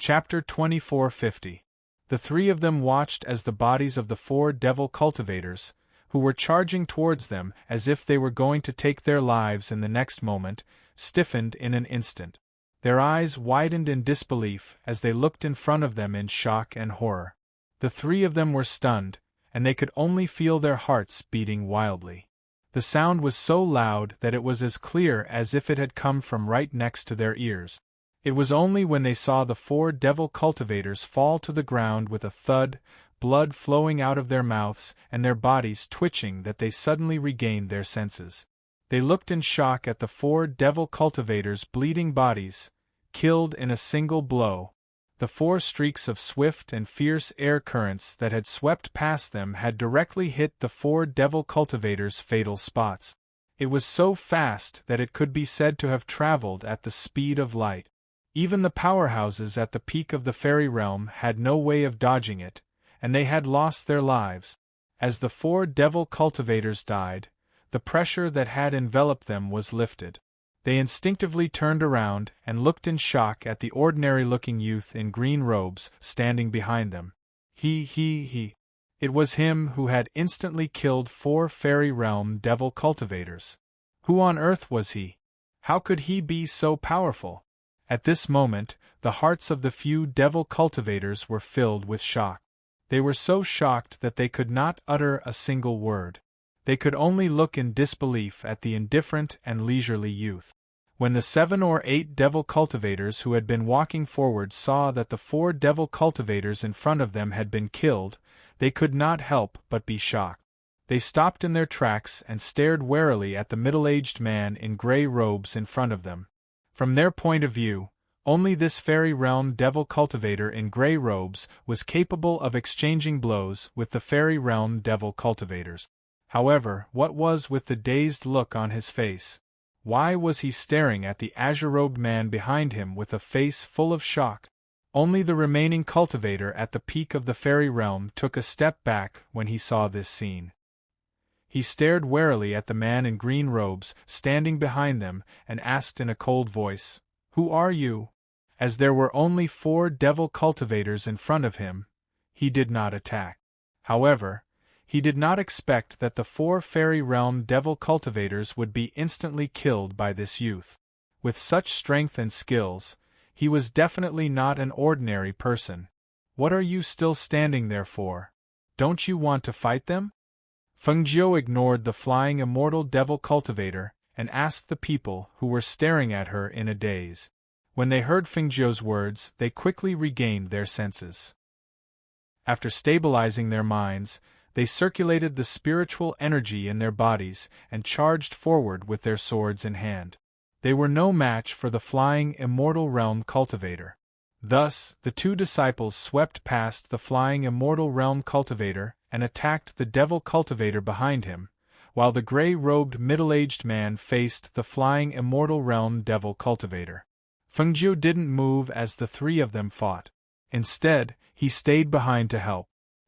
Chapter 2450. The three of them watched as the bodies of the four devil cultivators, who were charging towards them as if they were going to take their lives in the next moment, stiffened in an instant. Their eyes widened in disbelief as they looked in front of them in shock and horror. The three of them were stunned, and they could only feel their hearts beating wildly. The sound was so loud that it was as clear as if it had come from right next to their ears. It was only when they saw the four devil cultivators fall to the ground with a thud, blood flowing out of their mouths and their bodies twitching that they suddenly regained their senses. They looked in shock at the four devil cultivators' bleeding bodies, killed in a single blow. The four streaks of swift and fierce air currents that had swept past them had directly hit the four devil cultivators' fatal spots. It was so fast that it could be said to have traveled at the speed of light. Even the powerhouses at the peak of the fairy realm had no way of dodging it, and they had lost their lives. As the four devil cultivators died, the pressure that had enveloped them was lifted. They instinctively turned around and looked in shock at the ordinary-looking youth in green robes standing behind them. He. It was him who had instantly killed four fairy realm devil cultivators. Who on earth was he? How could he be so powerful? At this moment, the hearts of the few devil cultivators were filled with shock. They were so shocked that they could not utter a single word. They could only look in disbelief at the indifferent and leisurely youth. When the 7 or 8 devil cultivators who had been walking forward saw that the 4 devil cultivators in front of them had been killed, they could not help but be shocked. They stopped in their tracks and stared warily at the middle-aged man in gray robes in front of them. From their point of view, only this fairy realm devil cultivator in gray robes was capable of exchanging blows with the fairy realm devil cultivators. However, what was with the dazed look on his face? Why was he staring at the azure-robed man behind him with a face full of shock? Only the remaining cultivator at the peak of the fairy realm took a step back when he saw this scene. He stared warily at the man in green robes standing behind them and asked in a cold voice, "Who are you?" As there were only 4 devil cultivators in front of him, he did not attack. However, he did not expect that the 4 fairy realm devil cultivators would be instantly killed by this youth. With such strength and skills, he was definitely not an ordinary person. "What are you still standing there for? Don't you want to fight them?" Fengjiu ignored the flying immortal devil cultivator and asked the people who were staring at her in a daze. When they heard Fengjiu's words, they quickly regained their senses. After stabilizing their minds, they circulated the spiritual energy in their bodies and charged forward with their swords in hand. They were no match for the flying immortal realm cultivator. Thus, the 2 disciples swept past the flying immortal realm cultivator and attacked the devil cultivator behind him, while the gray-robed middle-aged man faced the flying immortal realm devil cultivator. Fengjiu didn't move as the 3 of them fought. Instead, he stayed behind to help.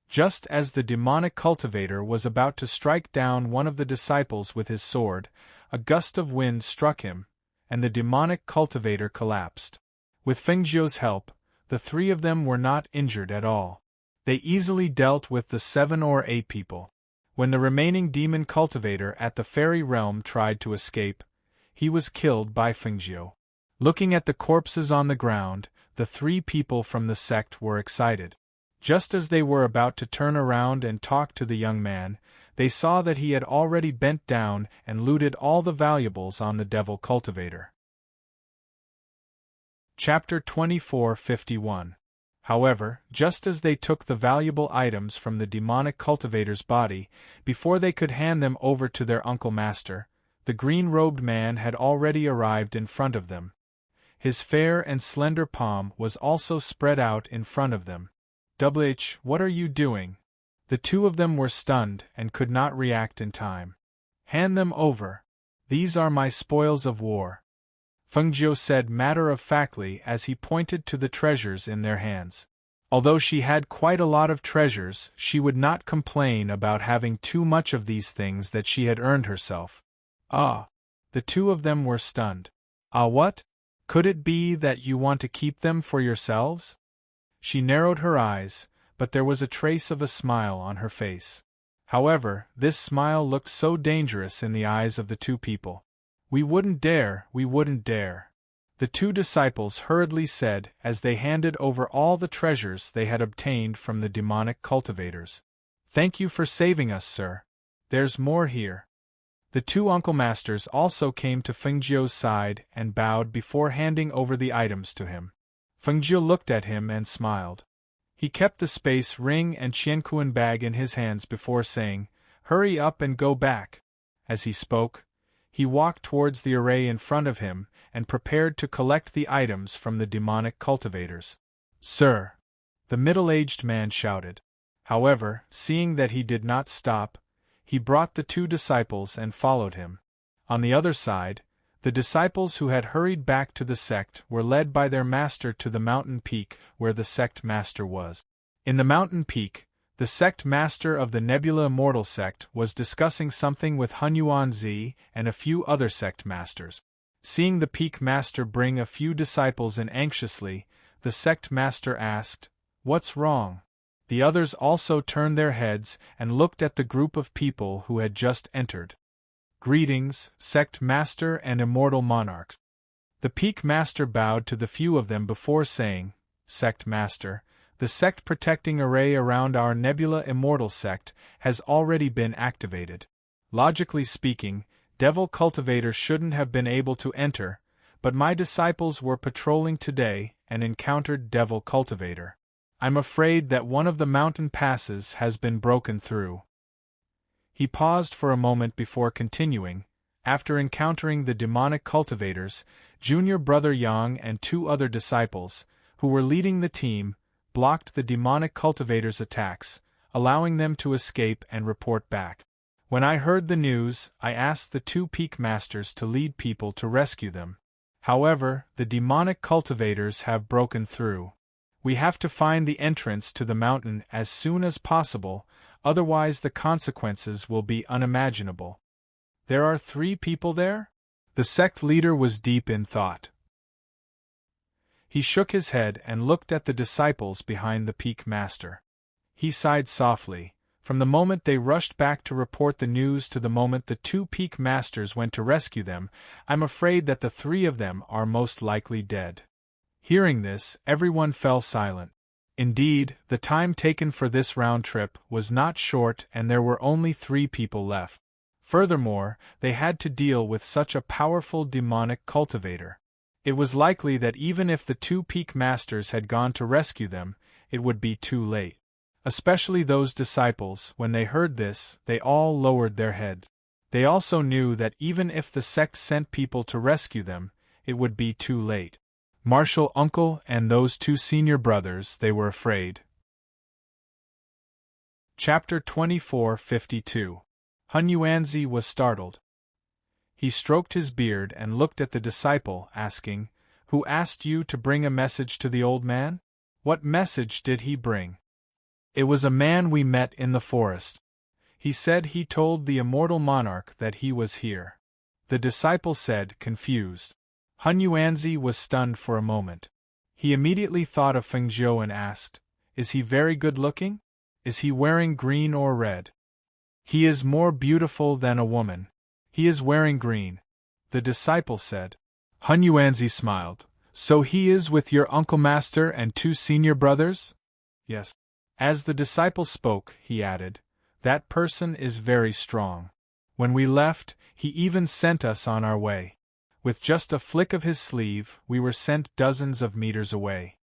Just as the demonic cultivator was about to strike down one of the disciples with his sword, a gust of wind struck him, and the demonic cultivator collapsed. With Fengjiu's help, the 3 of them were not injured at all. They easily dealt with the 7 or 8 people. When the remaining demon cultivator at the fairy realm tried to escape, he was killed by Fengjiu. Looking at the corpses on the ground, the 3 people from the sect were excited. Just as they were about to turn around and talk to the young man, they saw that he had already bent down and looted all the valuables on the devil cultivator. Chapter 2451. However, just as they took the valuable items from the demonic cultivator's body, before they could hand them over to their uncle master, the green-robed man had already arrived in front of them. His fair and slender palm was also spread out in front of them. What are you doing?" The 2 of them were stunned and could not react in time. "Hand them over. These are my spoils of war," Fengjiu said matter-of-factly as he pointed to the treasures in their hands. Although she had quite a lot of treasures, she would not complain about having too much of these things that she had earned herself. "Ah!" The 2 of them were stunned. "Ah, what? Could it be that you want to keep them for yourselves?" She narrowed her eyes, but there was a trace of a smile on her face. However, this smile looked so dangerous in the eyes of the two people. We wouldn't dare, we wouldn't dare. The two disciples hurriedly said as they handed over all the treasures they had obtained from the demonic cultivators. Thank you for saving us, sir. There's more here. The two uncle masters also came to Fengjiu's side and bowed before handing over the items to him. Fengjiu looked at him and smiled. He kept the space ring and Qianquan bag in his hands before saying, "Hurry up and go back." As he spoke, he walked towards the array in front of him and prepared to collect the items from the demonic cultivators. "Sir!" the middle-aged man shouted. However, seeing that he did not stop, he brought the two disciples and followed him. On the other side, the disciples who had hurried back to the sect were led by their master to the mountain peak where the sect master was. In the mountain peak, the sect master of the Nebula Immortal sect was discussing something with Hunyuanzi and a few other sect masters. Seeing the peak master bring a few disciples in anxiously, the sect master asked, "What's wrong?" The others also turned their heads and looked at the group of people who had just entered. "Greetings, sect master and immortal monarchs." The peak master bowed to the few of them before saying, "Sect master, the sect protecting array around our Nebula Immortal sect has already been activated. Logically speaking, devil cultivators shouldn't have been able to enter, but my disciples were patrolling today and encountered devil cultivator. I'm afraid that one of the mountain passes has been broken through." He paused for a moment before continuing. After encountering the demonic cultivators, junior brother Yang and two other disciples, who were leading the team, blocked the demonic cultivators' attacks, allowing them to escape and report back. When I heard the news, I asked the two peak masters to lead people to rescue them. However, the demonic cultivators have broken through. We have to find the entrance to the mountain as soon as possible, otherwise the consequences will be unimaginable. There are 3 people there? The sect leader was deep in thought. He shook his head and looked at the disciples behind the peak master. He sighed softly. From the moment they rushed back to report the news to the moment the 2 peak masters went to rescue them, I'm afraid that the 3 of them are most likely dead. Hearing this, everyone fell silent. Indeed, the time taken for this round trip was not short and there were only 3 people left. Furthermore, they had to deal with such a powerful demonic cultivator. It was likely that even if the 2 peak masters had gone to rescue them, it would be too late. Especially those disciples, when they heard this, they all lowered their heads. They also knew that even if the sect sent people to rescue them, it would be too late. Marshal Uncle and those 2 senior brothers, they were afraid. Chapter 24:52. Hunyuanzi was startled. He stroked his beard and looked at the disciple, asking, "Who asked you to bring a message to the old man? What message did he bring?" "It was a man we met in the forest. He said he told the immortal monarch that he was here." The disciple said, confused. Hunyuanzi was stunned for a moment. He immediately thought of Fengjiu and asked, "Is he very good-looking? Is he wearing green or red?" "He is more beautiful than a woman. He is wearing green," the disciple said. Hunyuanzi smiled. "So he is with your uncle master and 2 senior brothers?" "Yes." As the disciple spoke, he added, "That person is very strong. When we left, he even sent us on our way. With just a flick of his sleeve, we were sent dozens of meters away."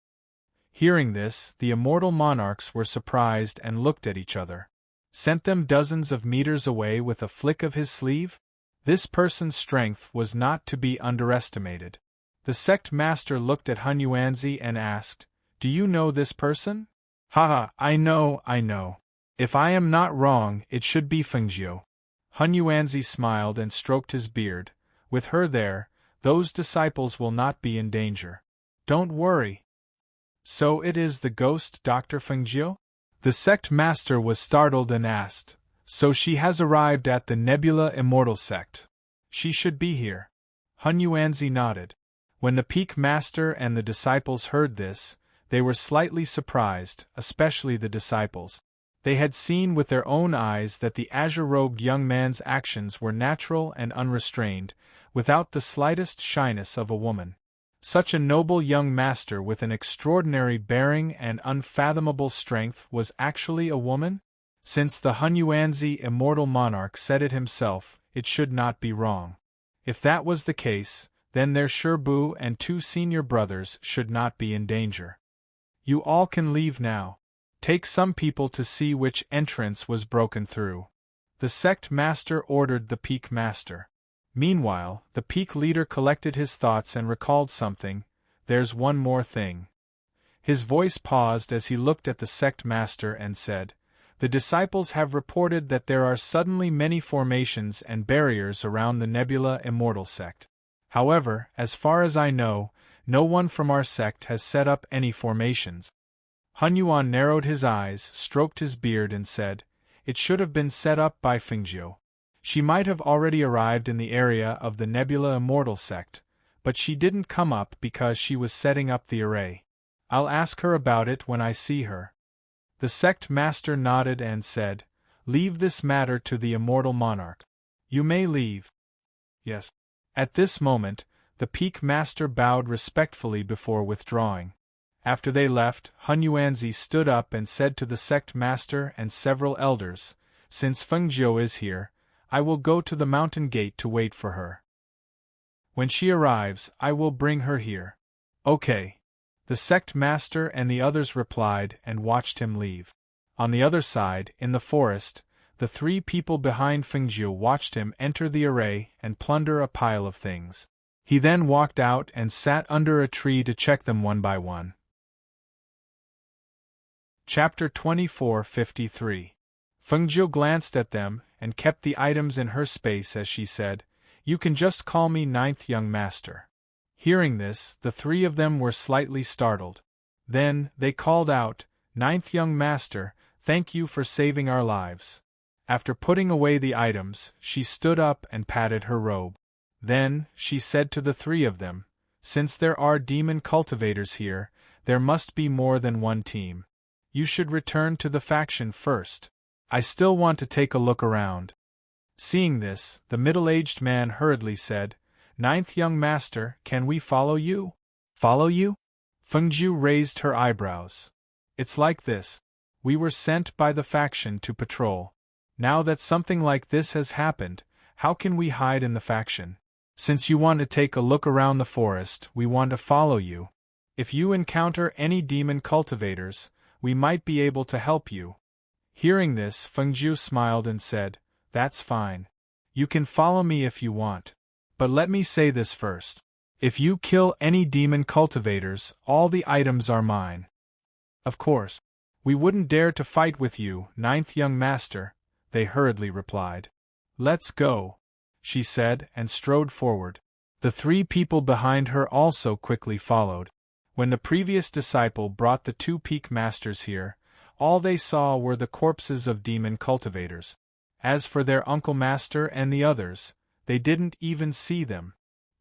Hearing this, the immortal monarchs were surprised and looked at each other. Sent them dozens of meters away with a flick of his sleeve? This person's strength was not to be underestimated. The sect master looked at Hunyuanzi and asked, "Do you know this person?" "Haha, I know. If I am not wrong, it should be Fengjiu." Hunyuanzi smiled and stroked his beard. "With her there, those disciples will not be in danger. Don't worry." "So it is the ghost Dr. Fengjiu?" The sect master was startled and asked, "So she has arrived at the Nebula Immortal sect. She should be here." Hunyuanzi nodded. When the peak master and the disciples heard this, They were slightly surprised, especially the disciples. They had seen with their own eyes that the azure-robed young man's actions were natural and unrestrained, without the slightest shyness of a woman. Such a noble young master with an extraordinary bearing and unfathomable strength was actually a woman? Since the Hunyuanzi immortal monarch said it himself, it should not be wrong. If that was the case, then their Sherbu and 2 senior brothers should not be in danger. You all can leave now. Take some people to see which entrance was broken through. The sect master ordered the peak master. Meanwhile, the peak leader collected his thoughts and recalled something. There's one more thing. His voice paused as he looked at the sect master and said, The disciples have reported that there are suddenly many formations and barriers around the Nebula Immortal sect. However, as far as I know, no one from our sect has set up any formations. Hunyuan narrowed his eyes, stroked his beard and said, It should have been set up by Fengjiu. She might have already arrived in the area of the Nebula Immortal sect, but she didn't come up because she was setting up the array. I'll ask her about it when I see her. The sect master nodded and said, Leave this matter to the immortal monarch. You may leave. Yes. At this moment, the peak master bowed respectfully before withdrawing. After they left, Hunyuanzi stood up and said to the sect master and several elders, Since Fengjiu is here, I will go to the mountain gate to wait for her. When she arrives, I will bring her here. Okay. The sect master and the others replied and watched him leave. On the other side, in the forest, the 3 people behind Fengjiu watched him enter the array and plunder a pile of things. He then walked out and sat under a tree to check them one by one. Chapter 24:53. Fengjiu glanced at them and kept the items in her space as she said, You can just call me 9th young master. Hearing this, the 3 of them were slightly startled. Then, they called out, 9th young master, thank you for saving our lives. After putting away the items, she stood up and patted her robe. Then, she said to the 3 of them, Since there are demon cultivators here, there must be more than one team. You should return to the faction first. I still want to take a look around. Seeing this, the middle-aged man hurriedly said, 9th young master, can we follow you? Follow you? Fengjiu raised her eyebrows. It's like this. We were sent by the faction to patrol. Now that something like this has happened, how can we hide in the faction? Since you want to take a look around the forest, we want to follow you. If you encounter any demon cultivators, we might be able to help you. Hearing this, Fengjiu smiled and said, That's fine. You can follow me if you want. But let me say this first. If you kill any demon cultivators, all the items are mine. Of course. We wouldn't dare to fight with you, 9th young master, they hurriedly replied. Let's go, she said and strode forward. The 3 people behind her also quickly followed. When the previous disciple brought the 2 peak masters here, all they saw were the corpses of demon cultivators. As for their uncle master and the others, they didn't even see them.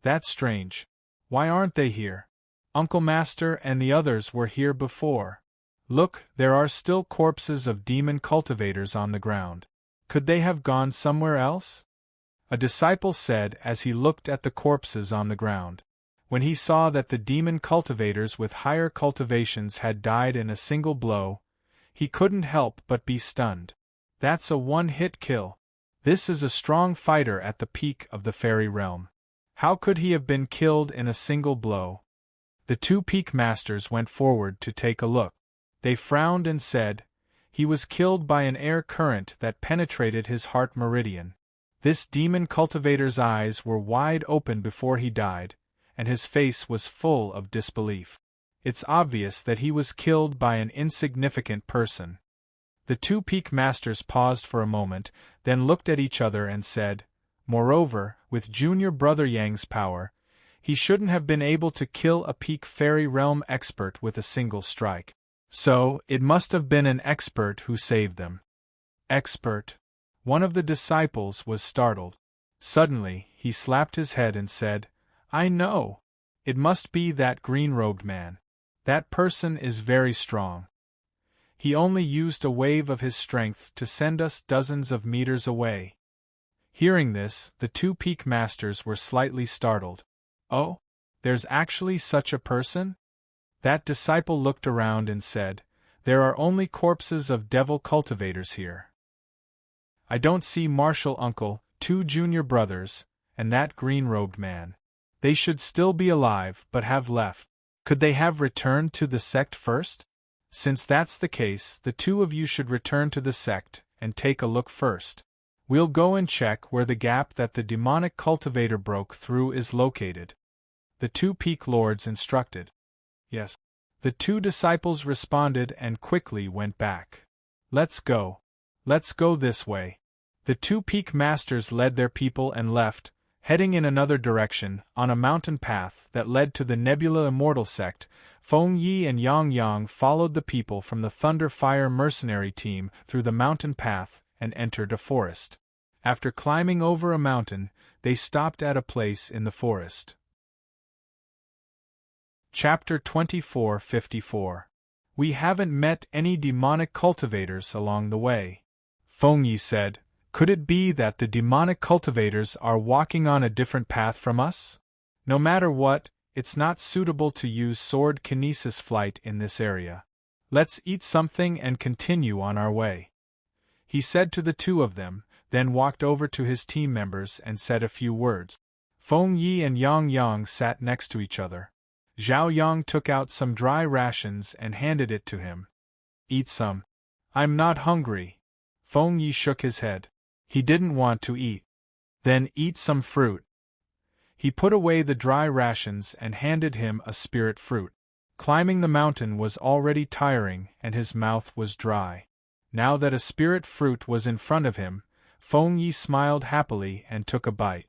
That's strange. Why aren't they here? Uncle master and the others were here before. Look, there are still corpses of demon cultivators on the ground. Could they have gone somewhere else? A disciple said as he looked at the corpses on the ground. When he saw that the demon cultivators with higher cultivations had died in a single blow, he couldn't help but be stunned. That's a one-hit kill. This is a strong fighter at the peak of the fairy realm. How could he have been killed in a single blow? The 2 peak masters went forward to take a look. They frowned and said, He was killed by an air current that penetrated his heart meridian. This demon cultivator's eyes were wide open before he died, and his face was full of disbelief. It's obvious that he was killed by an insignificant person. The 2 peak masters paused for a moment, then looked at each other and said, Moreover, with junior brother Yang's power, he shouldn't have been able to kill a peak fairy realm expert with a single strike. So, it must have been an expert who saved them. Expert? One of the disciples was startled. Suddenly, he slapped his head and said, I know. It must be that green-robed man. That person is very strong. He only used a wave of his strength to send us dozens of meters away. Hearing this, the two peak masters were slightly startled. Oh, there's actually such a person? That disciple looked around and said, there are only corpses of devil cultivators here. I don't see Marshall Uncle, 2 junior brothers, and that green-robed man. They should still be alive but have left. Could they have returned to the sect first? Since that's the case, the two of you should return to the sect and take a look first. We'll go and check where the gap that the demonic cultivator broke through is located. The two peak lords instructed. Yes. The two disciples responded and quickly went back. Let's go. Let's go this way. The two peak masters led their people and left, heading in another direction, on a mountain path that led to the Nebula Immortal sect. Feng Yi and Yang Yang followed the people from the Thunder Fire mercenary team through the mountain path and entered a forest. After climbing over a mountain, they stopped at a place in the forest. Chapter 24:54. We haven't met any demonic cultivators along the way. Feng Yi said, could it be that the demonic cultivators are walking on a different path from us? No matter what, it's not suitable to use sword kinesis flight in this area. Let's eat something and continue on our way. He said to the two of them, then walked over to his team members and said a few words. Feng Yi and Yang Yang sat next to each other. Zhao Yang took out some dry rations and handed it to him. Eat some. I'm not hungry. Feng Yi shook his head. He didn't want to eat. Then eat some fruit. He put away the dry rations and handed him a spirit fruit. Climbing the mountain was already tiring and his mouth was dry. Now that a spirit fruit was in front of him, Feng Yi smiled happily and took a bite.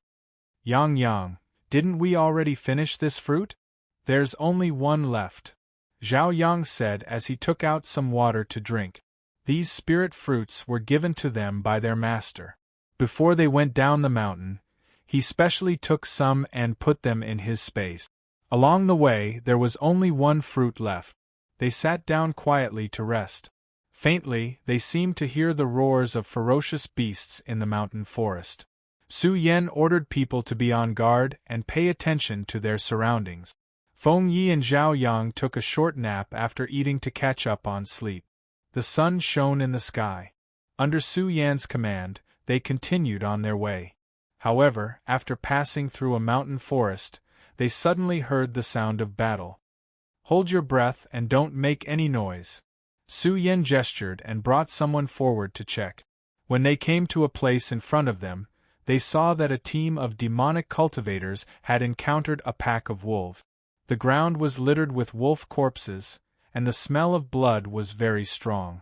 Yang Yang, didn't we already finish this fruit? There's only one left. Zhao Yang said as he took out some water to drink. These spirit fruits were given to them by their master. Before they went down the mountain, he specially took some and put them in his space. Along the way, there was only one fruit left. They sat down quietly to rest. Faintly, they seemed to hear the roars of ferocious beasts in the mountain forest. Su Yan ordered people to be on guard and pay attention to their surroundings. Feng Yi and Zhao Yang took a short nap after eating to catch up on sleep. The sun shone in the sky. Under Su Yan's command, they continued on their way. However, after passing through a mountain forest, they suddenly heard the sound of battle. Hold your breath and don't make any noise. Su Yan gestured and brought someone forward to check. When they came to a place in front of them, they saw that a team of demonic cultivators had encountered a pack of wolves. The ground was littered with wolf corpses, and the smell of blood was very strong.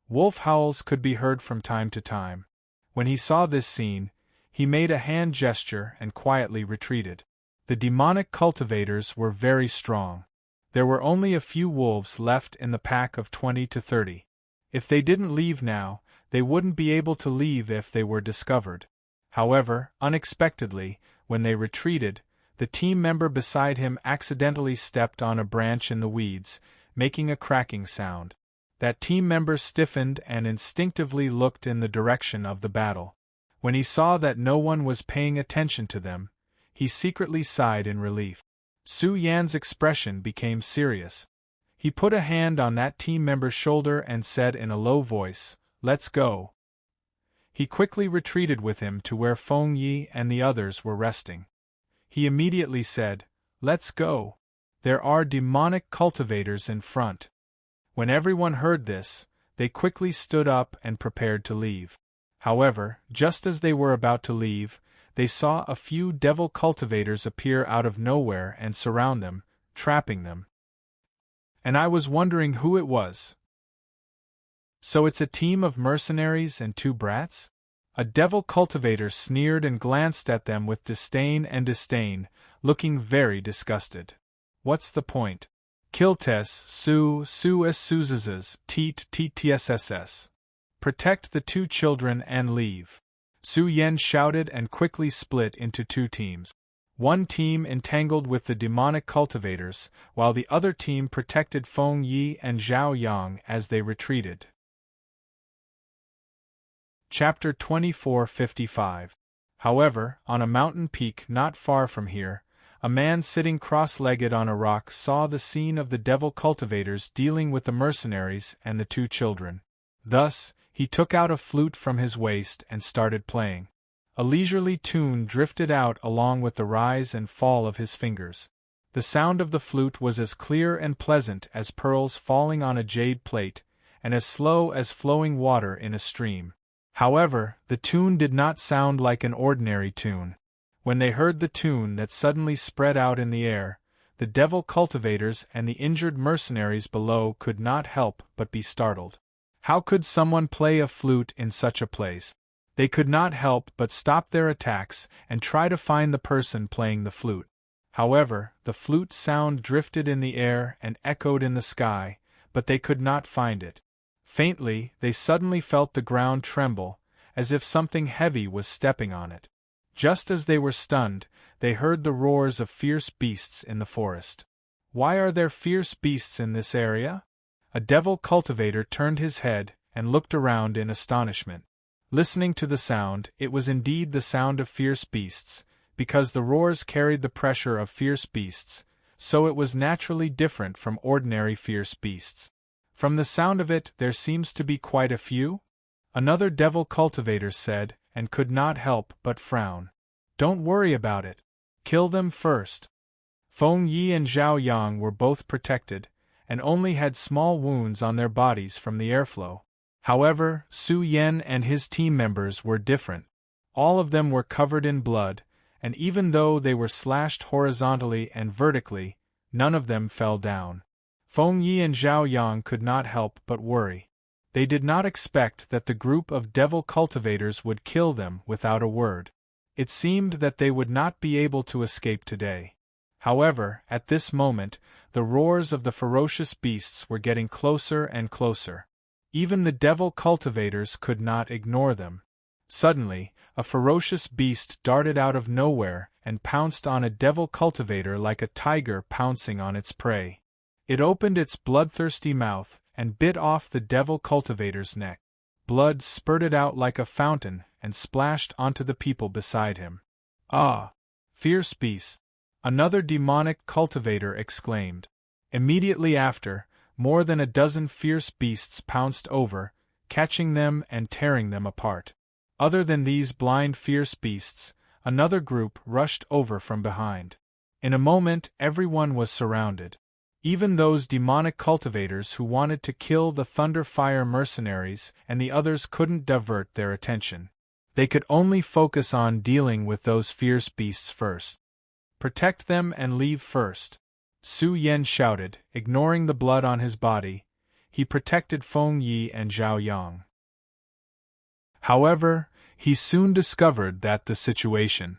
Wolf howls could be heard from time to time. When he saw this scene, he made a hand gesture and quietly retreated. The demonic cultivators were very strong. There were only a few wolves left in the pack of 20 to 30. If they didn't leave now, they wouldn't be able to leave if they were discovered. However, unexpectedly, when they retreated, the team member beside him accidentally stepped on a branch in the weeds, making a cracking sound. That team member stiffened and instinctively looked in the direction of the battle. When he saw that no one was paying attention to them, he secretly sighed in relief. Su Yan's expression became serious. He put a hand on that team member's shoulder and said in a low voice, "Let's go." He quickly retreated with him to where Feng Yi and the others were resting. He immediately said, "Let's go. There are demonic cultivators in front." When everyone heard this, they quickly stood up and prepared to leave. However, just as they were about to leave, they saw a few devil cultivators appear out of nowhere and surround them, trapping them. And I was wondering who it was. So it's a team of mercenaries and 2 brats? A devil cultivator sneered and glanced at them with disdain, looking very disgusted. What's the point? Kiltes, su es suzes, teet ttsss. Protect the 2 children and leave. Su Yan shouted and quickly split into 2 teams. One team entangled with the demonic cultivators, while the other team protected Feng Yi and Zhao Yang as they retreated. Chapter 24:55. However, on a mountain peak not far from here, a man sitting cross-legged on a rock saw the scene of the devil cultivators dealing with the mercenaries and the two children. Thus, he took out a flute from his waist and started playing. A leisurely tune drifted out along with the rise and fall of his fingers. The sound of the flute was as clear and pleasant as pearls falling on a jade plate, and as slow as flowing water in a stream. However, the tune did not sound like an ordinary tune. When they heard the tune that suddenly spread out in the air, the devil cultivators and the injured mercenaries below could not help but be startled. How could someone play a flute in such a place? They could not help but stop their attacks and try to find the person playing the flute. However, the flute sound drifted in the air and echoed in the sky, but they could not find it. Faintly, they suddenly felt the ground tremble, as if something heavy was stepping on it. Just as they were stunned, they heard the roars of fierce beasts in the forest. Why are there fierce beasts in this area? A devil cultivator turned his head and looked around in astonishment. Listening to the sound, it was indeed the sound of fierce beasts, because the roars carried the pressure of fierce beasts, so it was naturally different from ordinary fierce beasts. From the sound of it, there seems to be quite a few? Another devil cultivator said, and could not help but frown. Don't worry about it. Kill them first. Feng Yi and Zhao Yang were both protected, and only had small wounds on their bodies from the airflow. However, Su Yan and his team members were different. All of them were covered in blood, and even though they were slashed horizontally and vertically, none of them fell down. Feng Yi and Zhao Yang could not help but worry. They did not expect that the group of devil cultivators would kill them without a word. It seemed that they would not be able to escape today. However, at this moment, the roars of the ferocious beasts were getting closer and closer. Even the devil cultivators could not ignore them. Suddenly, a ferocious beast darted out of nowhere and pounced on a devil cultivator like a tiger pouncing on its prey. It opened its bloodthirsty mouth and bit off the devil cultivator's neck. Blood spurted out like a fountain and splashed onto the people beside him. "Ah! Fierce beast!" another demonic cultivator exclaimed. Immediately after, more than a dozen fierce beasts pounced over, catching them and tearing them apart. Other than these blind fierce beasts, another group rushed over from behind. In a moment everyone was surrounded. Even those demonic cultivators who wanted to kill the Thunderfire mercenaries and the others couldn't divert their attention. They could only focus on dealing with those fierce beasts first. "Protect them and leave first," Su Yan shouted, ignoring the blood on his body. He protected Feng Yi and Zhao Yang. However, he soon discovered that the situation.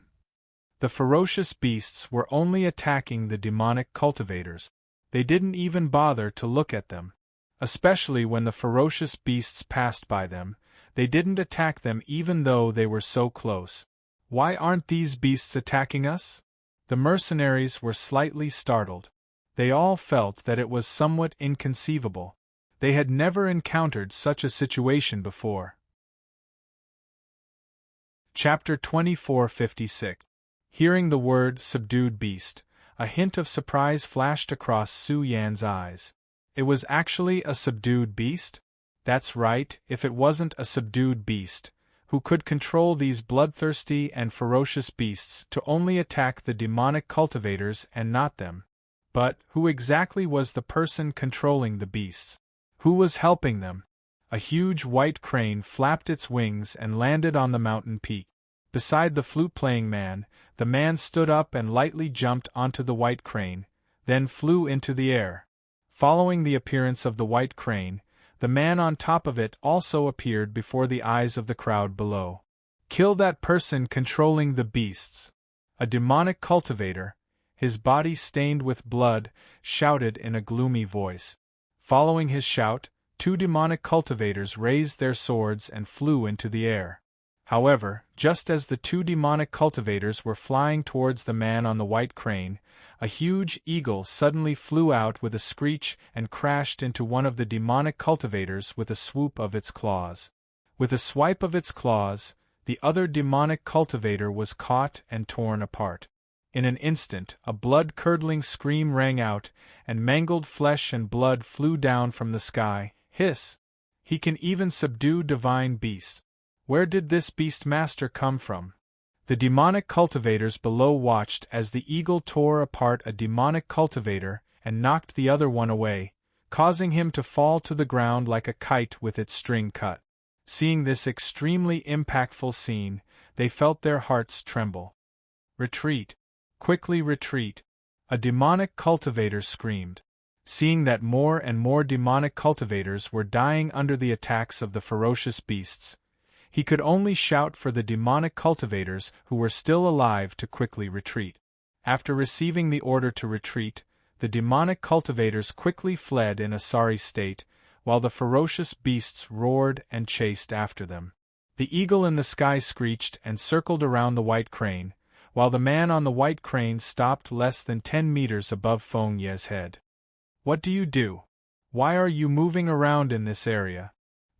The ferocious beasts were only attacking the demonic cultivators. They didn't even bother to look at them. Especially when the ferocious beasts passed by them, they didn't attack them even though they were so close. Why aren't these beasts attacking us? The mercenaries were slightly startled. They all felt that it was somewhat inconceivable. They had never encountered such a situation before. Chapter 24:56. Hearing the word subdued beast, a hint of surprise flashed across Su Yan's eyes. It was actually a subdued beast? That's right, if it wasn't a subdued beast, who could control these bloodthirsty and ferocious beasts to only attack the demonic cultivators and not them. But who exactly was the person controlling the beasts? Who was helping them? A huge white crane flapped its wings and landed on the mountain peak. Beside the flute-playing man, the man stood up and lightly jumped onto the white crane, then flew into the air. Following the appearance of the white crane, the man on top of it also appeared before the eyes of the crowd below. "Kill that person controlling the beasts!" A demonic cultivator, his body stained with blood, shouted in a gloomy voice. Following his shout, two demonic cultivators raised their swords and flew into the air. However, just as the two demonic cultivators were flying towards the man on the white crane, a huge eagle suddenly flew out with a screech and crashed into one of the demonic cultivators with a swoop of its claws. With a swipe of its claws, the other demonic cultivator was caught and torn apart. In an instant, a blood-curdling scream rang out, and mangled flesh and blood flew down from the sky. Hiss! He can even subdue divine beasts. Where did this beast master come from? The demonic cultivators below watched as the eagle tore apart a demonic cultivator and knocked the other one away, causing him to fall to the ground like a kite with its string cut. Seeing this extremely impactful scene, they felt their hearts tremble. Retreat! Quickly retreat! A demonic cultivator screamed. Seeing that more and more demonic cultivators were dying under the attacks of the ferocious beasts, he could only shout for the demonic cultivators who were still alive to quickly retreat. After receiving the order to retreat, the demonic cultivators quickly fled in a sorry state, while the ferocious beasts roared and chased after them. The eagle in the sky screeched and circled around the white crane, while the man on the white crane stopped less than 10 meters above Feng Ye's head. "What do you do? Why are you moving around in this area?"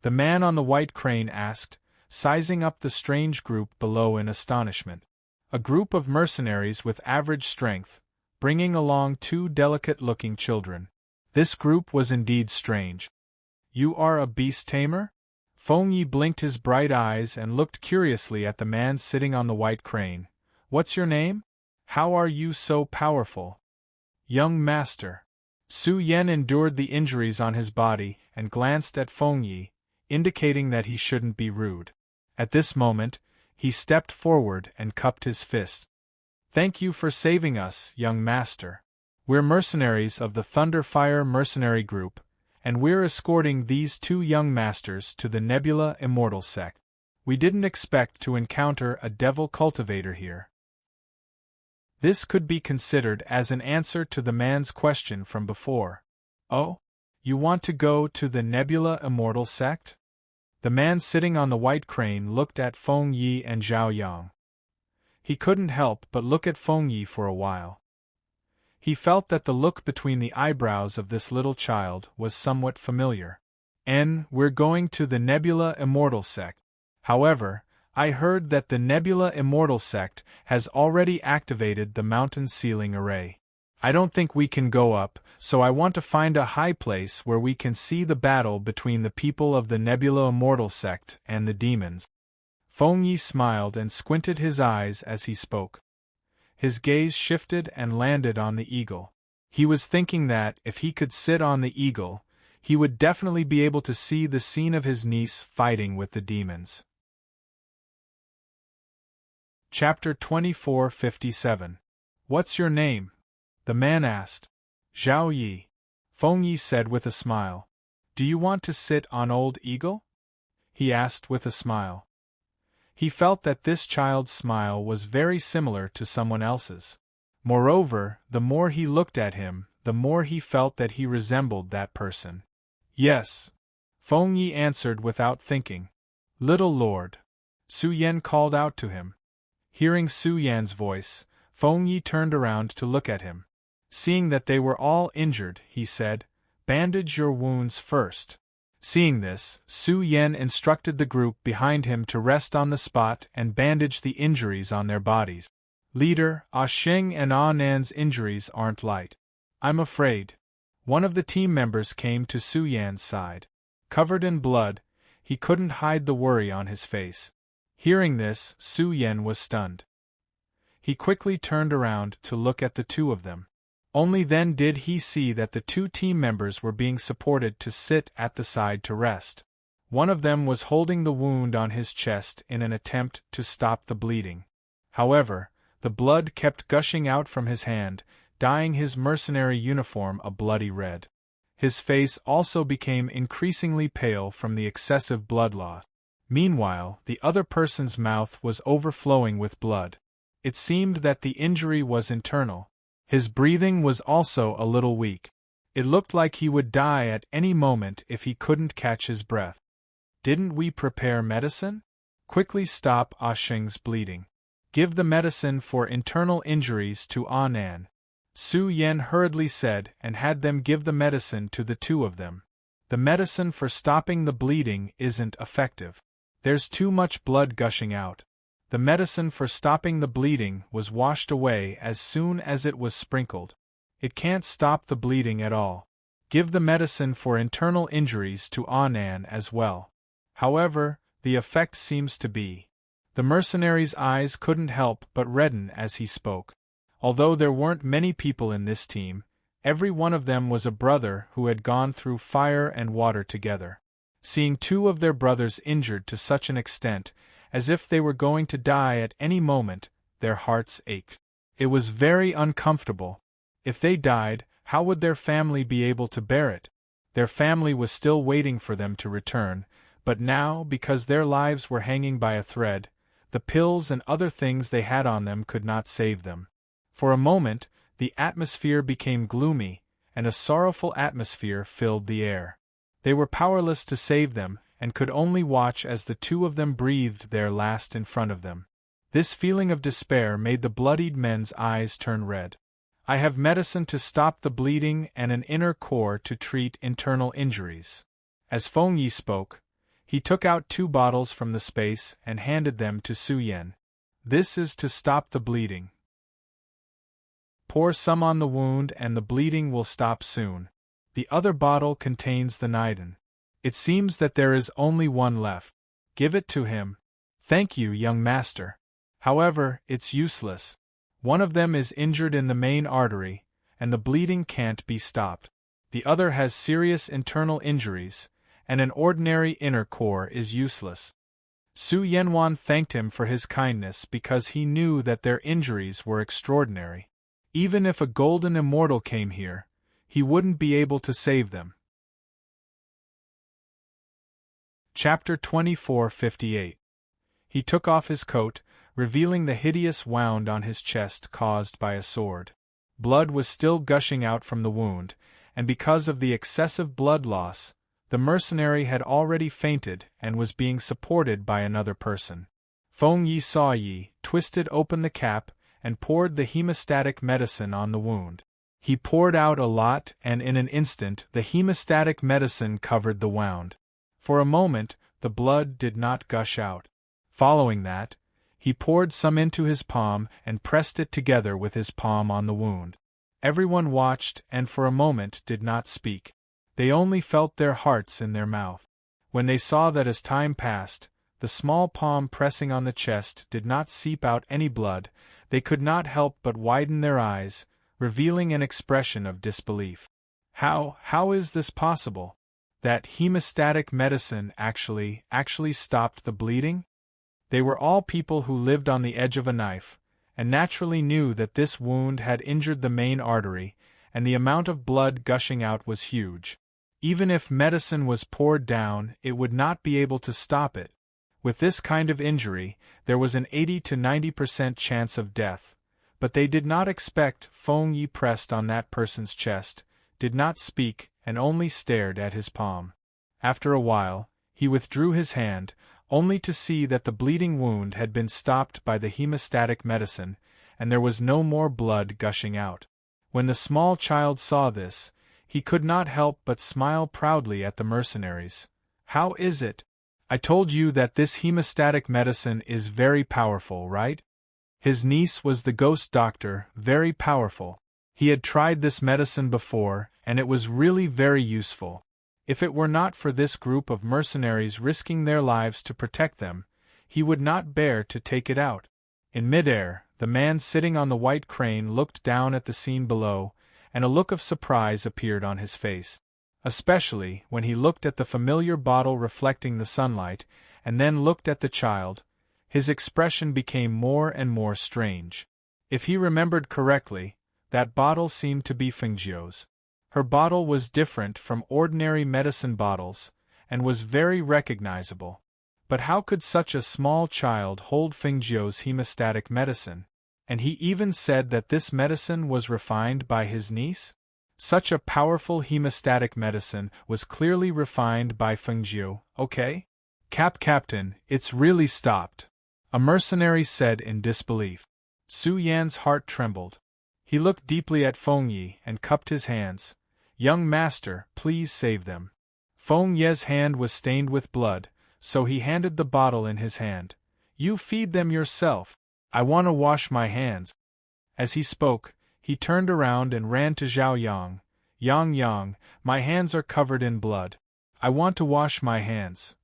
the man on the white crane asked, sizing up the strange group below in astonishment. A group of mercenaries with average strength, bringing along 2 delicate-looking children. This group was indeed strange. "You are a beast tamer?" Feng Yi blinked his bright eyes and looked curiously at the man sitting on the white crane. "What's your name? How are you so powerful?" "Young master." Su Yan endured the injuries on his body and glanced at Feng Yi, indicating that he shouldn't be rude. At this moment, he stepped forward and cupped his fist. "Thank you for saving us, young master. We're mercenaries of the Thunderfire Mercenary Group, and we're escorting these 2 young masters to the Nebula Immortal sect. We didn't expect to encounter a devil cultivator here." This could be considered as an answer to the man's question from before. "Oh? You want to go to the Nebula Immortal sect?" The man sitting on the white crane looked at Feng Yi and Zhao Yang. He couldn't help but look at Feng Yi for a while. He felt that the look between the eyebrows of this little child was somewhat familiar. "We're going to the Nebula Immortal sect. However, I heard that the Nebula Immortal sect has already activated the mountain ceiling array. I don't think we can go up, so I want to find a high place where we can see the battle between the people of the Nebula Immortal sect and the demons." Feng Yi smiled and squinted his eyes as he spoke. His gaze shifted and landed on the eagle. He was thinking that, if he could sit on the eagle, he would definitely be able to see the scene of his niece fighting with the demons. Chapter 2457. "What's your name?" the man asked. "Zhao Yi," Feng Yi said with a smile. "Do you want to sit on Old Eagle?" he asked with a smile. He felt that this child's smile was very similar to someone else's. Moreover, the more he looked at him, the more he felt that he resembled that person. "Yes," Feng Yi answered without thinking. "Little Lord." Su Yan called out to him. Hearing Su Yan's voice, Feng Yi turned around to look at him. Seeing that they were all injured, he said, "Bandage your wounds first." Seeing this, Su Yan instructed the group behind him to rest on the spot and bandage the injuries on their bodies. "Leader, Ah Sheng and Ah Nan's injuries aren't light. I'm afraid." One of the team members came to Su Yan's side. Covered in blood, he couldn't hide the worry on his face. Hearing this, Su Yan was stunned. He quickly turned around to look at the 2 of them. Only then did he see that the 2 team members were being supported to sit at the side to rest. One of them was holding the wound on his chest in an attempt to stop the bleeding. However, the blood kept gushing out from his hand, dyeing his mercenary uniform a bloody red. His face also became increasingly pale from the excessive blood loss. Meanwhile, the other person's mouth was overflowing with blood. It seemed that the injury was internal. His breathing was also a little weak. It looked like he would die at any moment if he couldn't catch his breath. "Didn't we prepare medicine?" Quickly stop Ah Sheng's bleeding. Give the medicine for internal injuries to Ah Nan. Su Yen hurriedly said and had them give the medicine to the two of them. The medicine for stopping the bleeding isn't effective. There's too much blood gushing out. The medicine for stopping the bleeding was washed away as soon as it was sprinkled. It can't stop the bleeding at all. Give the medicine for internal injuries to Ah Nan as well. However, the effect seems to be. The mercenary's eyes couldn't help but redden as he spoke. Although there weren't many people in this team, every one of them was a brother who had gone through fire and water together. Seeing two of their brothers injured to such an extent, as if they were going to die at any moment, their hearts ached. It was very uncomfortable. If they died, how would their family be able to bear it? Their family was still waiting for them to return, but now, because their lives were hanging by a thread, the pills and other things they had on them could not save them. For a moment, the atmosphere became gloomy, and a sorrowful atmosphere filled the air. They were powerless to save them, and could only watch as the two of them breathed their last in front of them. This feeling of despair made the bloodied men's eyes turn red. I have medicine to stop the bleeding and an inner core to treat internal injuries. As Feng Yi spoke, he took out 2 bottles from the space and handed them to Su Yen. This is to stop the bleeding. Pour some on the wound and the bleeding will stop soon. The other bottle contains the nidin. It seems that there is only one left. Give it to him. Thank you, young master. However, it's useless. One of them is injured in the main artery, and the bleeding can't be stopped. The other has serious internal injuries, and an ordinary inner core is useless. Su Yenwan thanked him for his kindness because he knew that their injuries were extraordinary. Even if a golden immortal came here, he wouldn't be able to save them. Chapter 24:58. He took off his coat, revealing the hideous wound on his chest caused by a sword. Blood was still gushing out from the wound, and because of the excessive blood loss, the mercenary had already fainted and was being supported by another person. Feng Yi saw Yi, twisted open the cap, and poured the hemostatic medicine on the wound. He poured out a lot and in an instant the hemostatic medicine covered the wound. For a moment, the blood did not gush out. Following that, he poured some into his palm and pressed it together with his palm on the wound. Everyone watched and for a moment did not speak. They only felt their hearts in their mouth. When they saw that as time passed, the small palm pressing on the chest did not seep out any blood, they could not help but widen their eyes, revealing an expression of disbelief. How is this possible? That hemostatic medicine actually stopped the bleeding? They were all people who lived on the edge of a knife, and naturally knew that this wound had injured the main artery, and the amount of blood gushing out was huge. Even if medicine was poured down, it would not be able to stop it. With this kind of injury, there was an 80 to 90% chance of death, but they did not expect. Feng Yi pressed on that person's chest, did not speak, and only stared at his palm. After a while, he withdrew his hand, only to see that the bleeding wound had been stopped by the hemostatic medicine, and there was no more blood gushing out. When the small child saw this, he could not help but smile proudly at the mercenaries. How is it? I told you that this hemostatic medicine is very powerful, right? His niece was the ghost doctor, very powerful. He had tried this medicine before, and it was really very useful. If it were not for this group of mercenaries risking their lives to protect them, he would not bear to take it out. In midair, the man sitting on the white crane looked down at the scene below, and a look of surprise appeared on his face. Especially when he looked at the familiar bottle reflecting the sunlight, and then looked at the child, his expression became more and more strange. If he remembered correctly, that bottle seemed to be Fengjiu's. Her bottle was different from ordinary medicine bottles, and was very recognizable. But how could such a small child hold Fengjiu's hemostatic medicine? And he even said that this medicine was refined by his niece? Such a powerful hemostatic medicine was clearly refined by Fengjiu, okay? Captain, it's really stopped," a mercenary said in disbelief. Su Yan's heart trembled. He looked deeply at Feng Yi and cupped his hands. "Young master, please save them." Feng Ye's hand was stained with blood, so he handed the bottle in his hand. "You feed them yourself. I want to wash my hands." As he spoke, he turned around and ran to Zhao Yang. Yang, my hands are covered in blood. I want to wash my hands."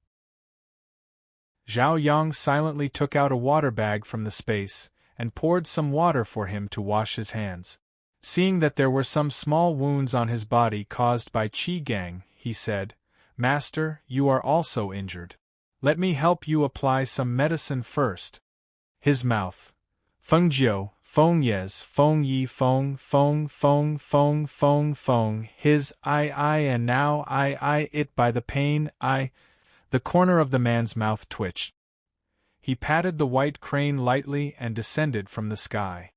Zhao Yang silently took out a water bag from the space, and poured some water for him to wash his hands. Seeing that there were some small wounds on his body caused by Qi Gang, he said, "Master, you are also injured. Let me help you apply some medicine first." His mouth. Feng Jiu, Feng Yes, Feng Yi, Feng, his I, and now I, it by the pain, the corner of the man's mouth twitched. He patted the white crane lightly and descended from the sky.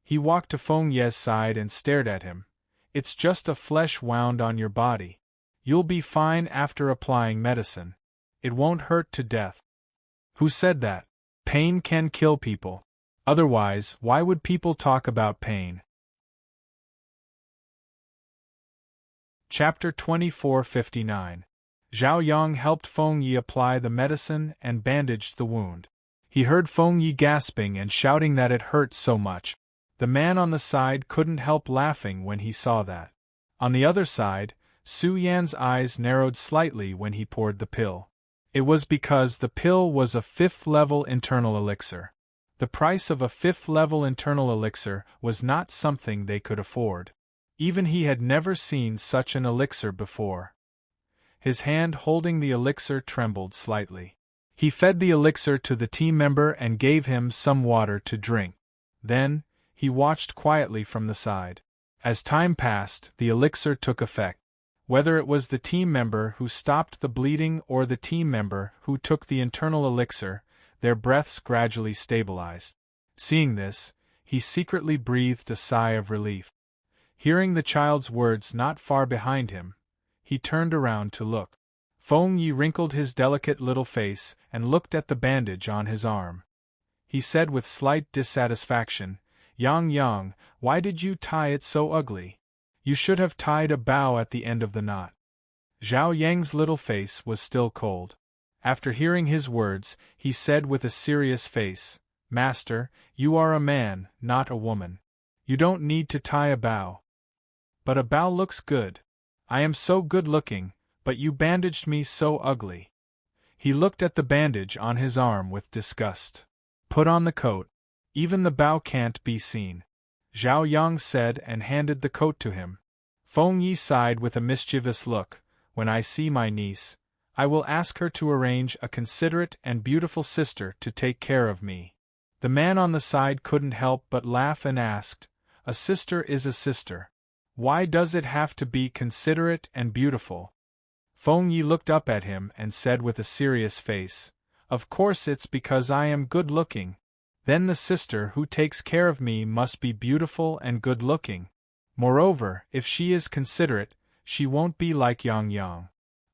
He walked to Feng Ye's side and stared at him. "It's just a flesh wound on your body. You'll be fine after applying medicine. It won't hurt to death." "Who said that? Pain can kill people. Otherwise, why would people talk about pain?" Chapter 2459. Zhao Yang helped Feng Yi apply the medicine and bandaged the wound. He heard Feng Yi gasping and shouting that it hurt so much. The man on the side couldn't help laughing when he saw that. On the other side, Su Yan's eyes narrowed slightly when he poured the pill. It was because the pill was a 5th-level internal elixir. The price of a 5th-level internal elixir was not something they could afford. Even he had never seen such an elixir before. His hand holding the elixir trembled slightly. He fed the elixir to the team member and gave him some water to drink. Then, he watched quietly from the side. As time passed, the elixir took effect. Whether it was the team member who stopped the bleeding or the team member who took the internal elixir, their breaths gradually stabilized. Seeing this, he secretly breathed a sigh of relief. Hearing the child's words not far behind him, he turned around to look. Feng Yi wrinkled his delicate little face and looked at the bandage on his arm. He said with slight dissatisfaction, Yang, why did you tie it so ugly? You should have tied a bow at the end of the knot." Zhao Yang's little face was still cold. After hearing his words, he said with a serious face, "Master, you are a man, not a woman. You don't need to tie a bow." "But a bow looks good. I am so good-looking, but you bandaged me so ugly." He looked at the bandage on his arm with disgust. "Put on the coat. Even the bow can't be seen," Zhao Yang said and handed the coat to him. Feng Yi sighed with a mischievous look. "When I see my niece, I will ask her to arrange a considerate and beautiful sister to take care of me." The man on the side couldn't help but laugh and asked, "A sister is a sister. Why does it have to be considerate and beautiful?" Feng Yi looked up at him and said with a serious face, "Of course it's because I am good-looking. Then the sister who takes care of me must be beautiful and good-looking. Moreover, if she is considerate, she won't be like Yang.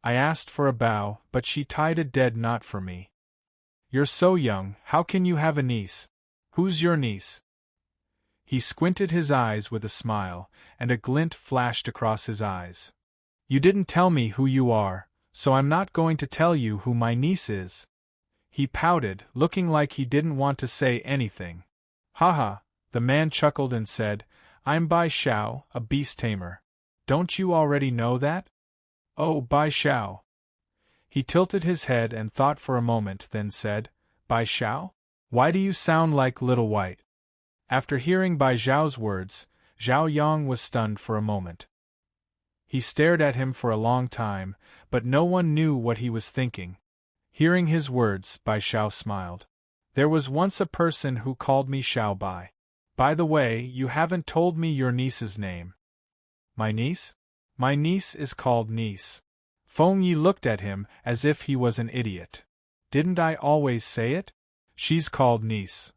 I asked for a bow, but she tied a dead knot for me." "You're so young, how can you have a niece? Who's your niece?" He squinted his eyes with a smile, and a glint flashed across his eyes. "You didn't tell me who you are, so I'm not going to tell you who my niece is." He pouted, looking like he didn't want to say anything. "Haha," the man chuckled and said, "I'm Bai Xiao, a beast tamer. Don't you already know that?" "Oh, Bai Xiao." He tilted his head and thought for a moment, then said, "Bai Xiao? Why do you sound like Little White?" After hearing Bai Xiao's words, Zhao Yang was stunned for a moment. He stared at him for a long time, but no one knew what he was thinking. Hearing his words, Bai Xiao smiled. "There was once a person who called me Xiao Bai. By the way, you haven't told me your niece's name." "My niece? My niece is called Niece." Feng Yi looked at him as if he was an idiot. "Didn't I always say it? She's called Niece."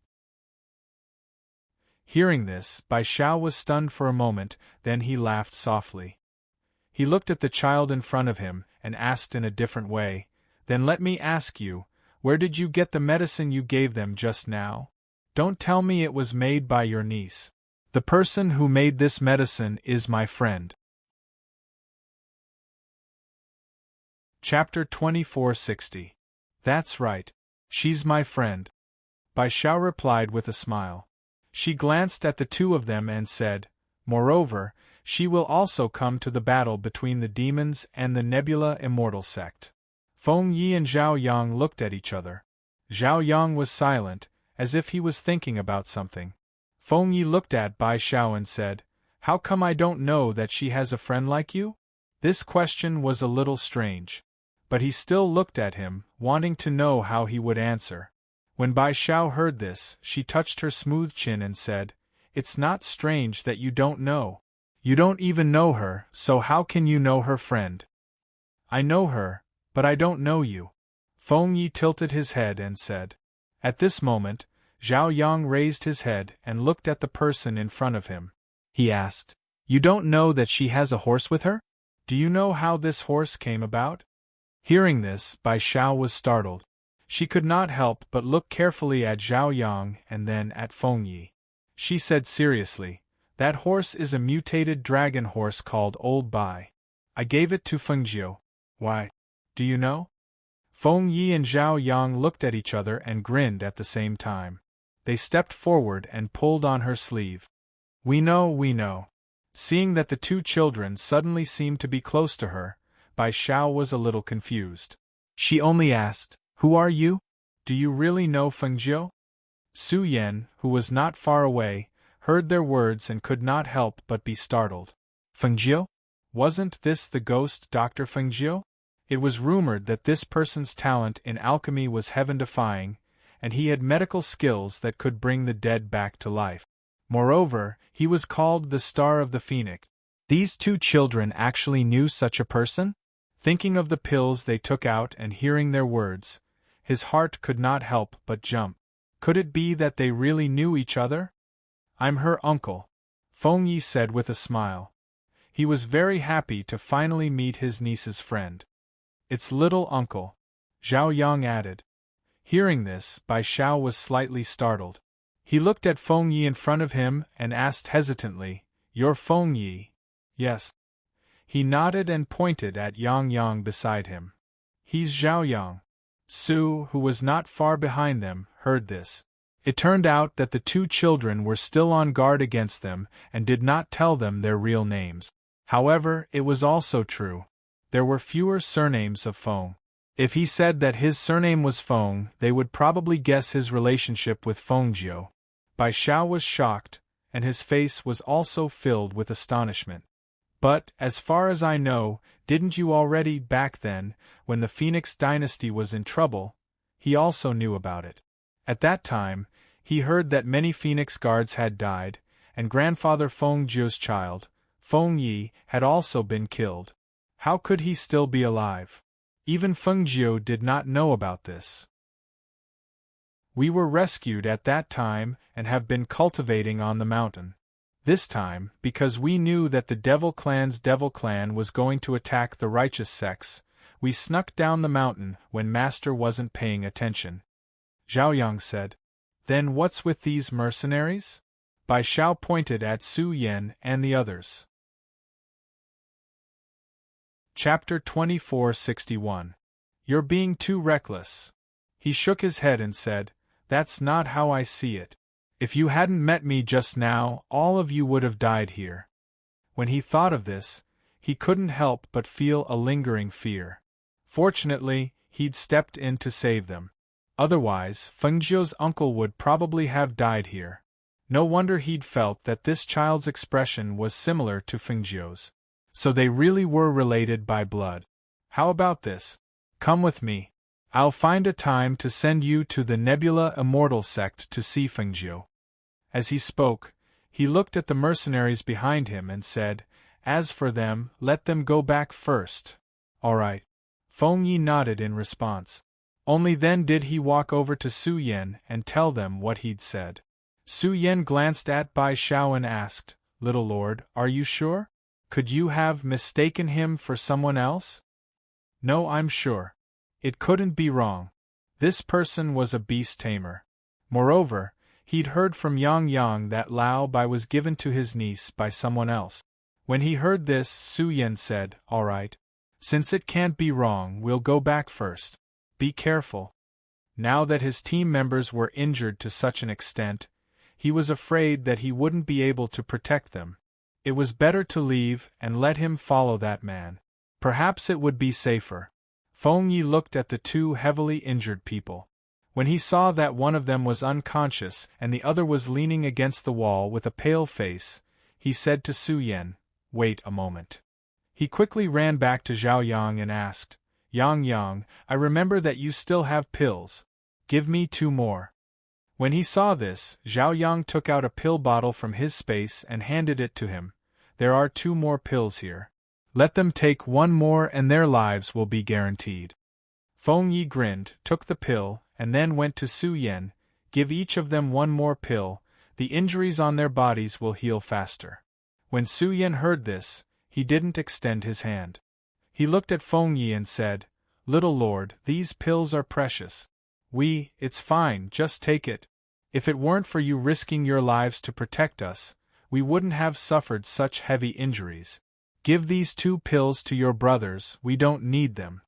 Hearing this, Bai Xiao was stunned for a moment, then he laughed softly. He looked at the child in front of him and asked in a different way, Then let me ask you, where did you get the medicine you gave them just now? Don't tell me it was made by your niece. The person who made this medicine is my friend. Chapter 2460. That's right. She's my friend. Bai Xiao replied with a smile. She glanced at the two of them and said, Moreover, she will also come to the battle between the demons and the Nebula Immortal sect. Feng Yi and Zhao Yang looked at each other. Zhao Yang was silent, as if he was thinking about something. Feng Yi looked at Bai Xiao and said, How come I don't know that she has a friend like you? This question was a little strange. But he still looked at him, wanting to know how he would answer. When Bai Xiao heard this, she touched her smooth chin and said, It's not strange that you don't know. You don't even know her, so how can you know her friend? I know her, but I don't know you. Feng Yi tilted his head and said. At this moment, Zhao Yang raised his head and looked at the person in front of him. He asked, You don't know that she has a horse with her? Do you know how this horse came about? Hearing this, Bai Xiao was startled. She could not help but look carefully at Zhao Yang and then at Feng Yi. She said seriously, That horse is a mutated dragon horse called Old Bai. I gave it to Fengjiu. Why? Do you know? Feng Yi and Zhao Yang looked at each other and grinned at the same time. They stepped forward and pulled on her sleeve. We know. Seeing that the two children suddenly seemed to be close to her, Bai Xiao was a little confused. She only asked, Who are you? Do you really know Fengjiu? Su Yan, who was not far away, heard their words and could not help but be startled. Fengjiu? Wasn't this the ghost Dr. Fengjiu? It was rumored that this person's talent in alchemy was heaven-defying, and he had medical skills that could bring the dead back to life. Moreover, he was called the Star of the Phoenix. These two children actually knew such a person? Thinking of the pills they took out and hearing their words, his heart could not help but jump. Could it be that they really knew each other? I'm her uncle, Feng Yi said with a smile. He was very happy to finally meet his niece's friend. It's little uncle, Zhao Yang added. Hearing this, Bai Xiao was slightly startled. He looked at Feng Yi in front of him and asked hesitantly, You're Feng Yi? Yes. He nodded and pointed at Yang beside him. He's Zhao Yang. Su, who was not far behind them, heard this. It turned out that the two children were still on guard against them and did not tell them their real names. However, it was also true. There were fewer surnames of Feng. If he said that his surname was Feng, they would probably guess his relationship with Fengjiu. Bai Xiao was shocked, and his face was also filled with astonishment. But, as far as I know, didn't you already, back then, when the Phoenix dynasty was in trouble, he also knew about it. At that time, he heard that many Phoenix guards had died, and grandfather Fengjiu's child, Feng Yi, had also been killed. How could he still be alive? Even Fengjiu did not know about this. We were rescued at that time and have been cultivating on the mountain. This time, because we knew that the Devil Clan was going to attack the righteous sects, we snuck down the mountain when Master wasn't paying attention. Zhao Yang said. Then what's with these mercenaries? Bai Xiao pointed at Su Yan and the others. Chapter 2461. You're being too reckless. He shook his head and said, That's not how I see it. If you hadn't met me just now, all of you would have died here. When he thought of this, he couldn't help but feel a lingering fear. Fortunately, he'd stepped in to save them. Otherwise, Fengjiu's uncle would probably have died here. No wonder he'd felt that this child's expression was similar to Fengjiu's. So they really were related by blood. How about this? Come with me. I'll find a time to send you to the Nebula Immortal sect to see Fengjiu. As he spoke, he looked at the mercenaries behind him and said, As for them, let them go back first. All right. Feng Yi nodded in response. Only then did he walk over to Su Yan and tell them what he'd said. Su Yan glanced at Bai Xiao and asked, Little Lord, are you sure? Could you have mistaken him for someone else? No, I'm sure. It couldn't be wrong. This person was a beast tamer. Moreover, he'd heard from Yang Yang that Lao Bai was given to his niece by someone else. When he heard this, Su Yan said, "All right. Since it can't be wrong, we'll go back first. Be careful." Now that his team members were injured to such an extent, he was afraid that he wouldn't be able to protect them. It was better to leave and let him follow that man. Perhaps it would be safer. Feng Yi looked at the two heavily injured people. When he saw that one of them was unconscious and the other was leaning against the wall with a pale face, he said to Su Yan, "Wait a moment." He quickly ran back to Zhao Yang and asked, "Yang Yang, I remember that you still have pills. Give me 2 more." When he saw this, Zhao Yang took out a pill bottle from his space and handed it to him. "There are 2 more pills here. Let them take 1 more and their lives will be guaranteed." Feng Yi grinned, took the pill, and then went to Su Yan. "Give each of them 1 more pill, the injuries on their bodies will heal faster." When Su Yan heard this, he didn't extend his hand. He looked at Feng Yi and said, "Little lord, these pills are precious. It's fine, just take it. If it weren't for you risking your lives to protect us, we wouldn't have suffered such heavy injuries. Give these 2 pills to your brothers, we don't need them."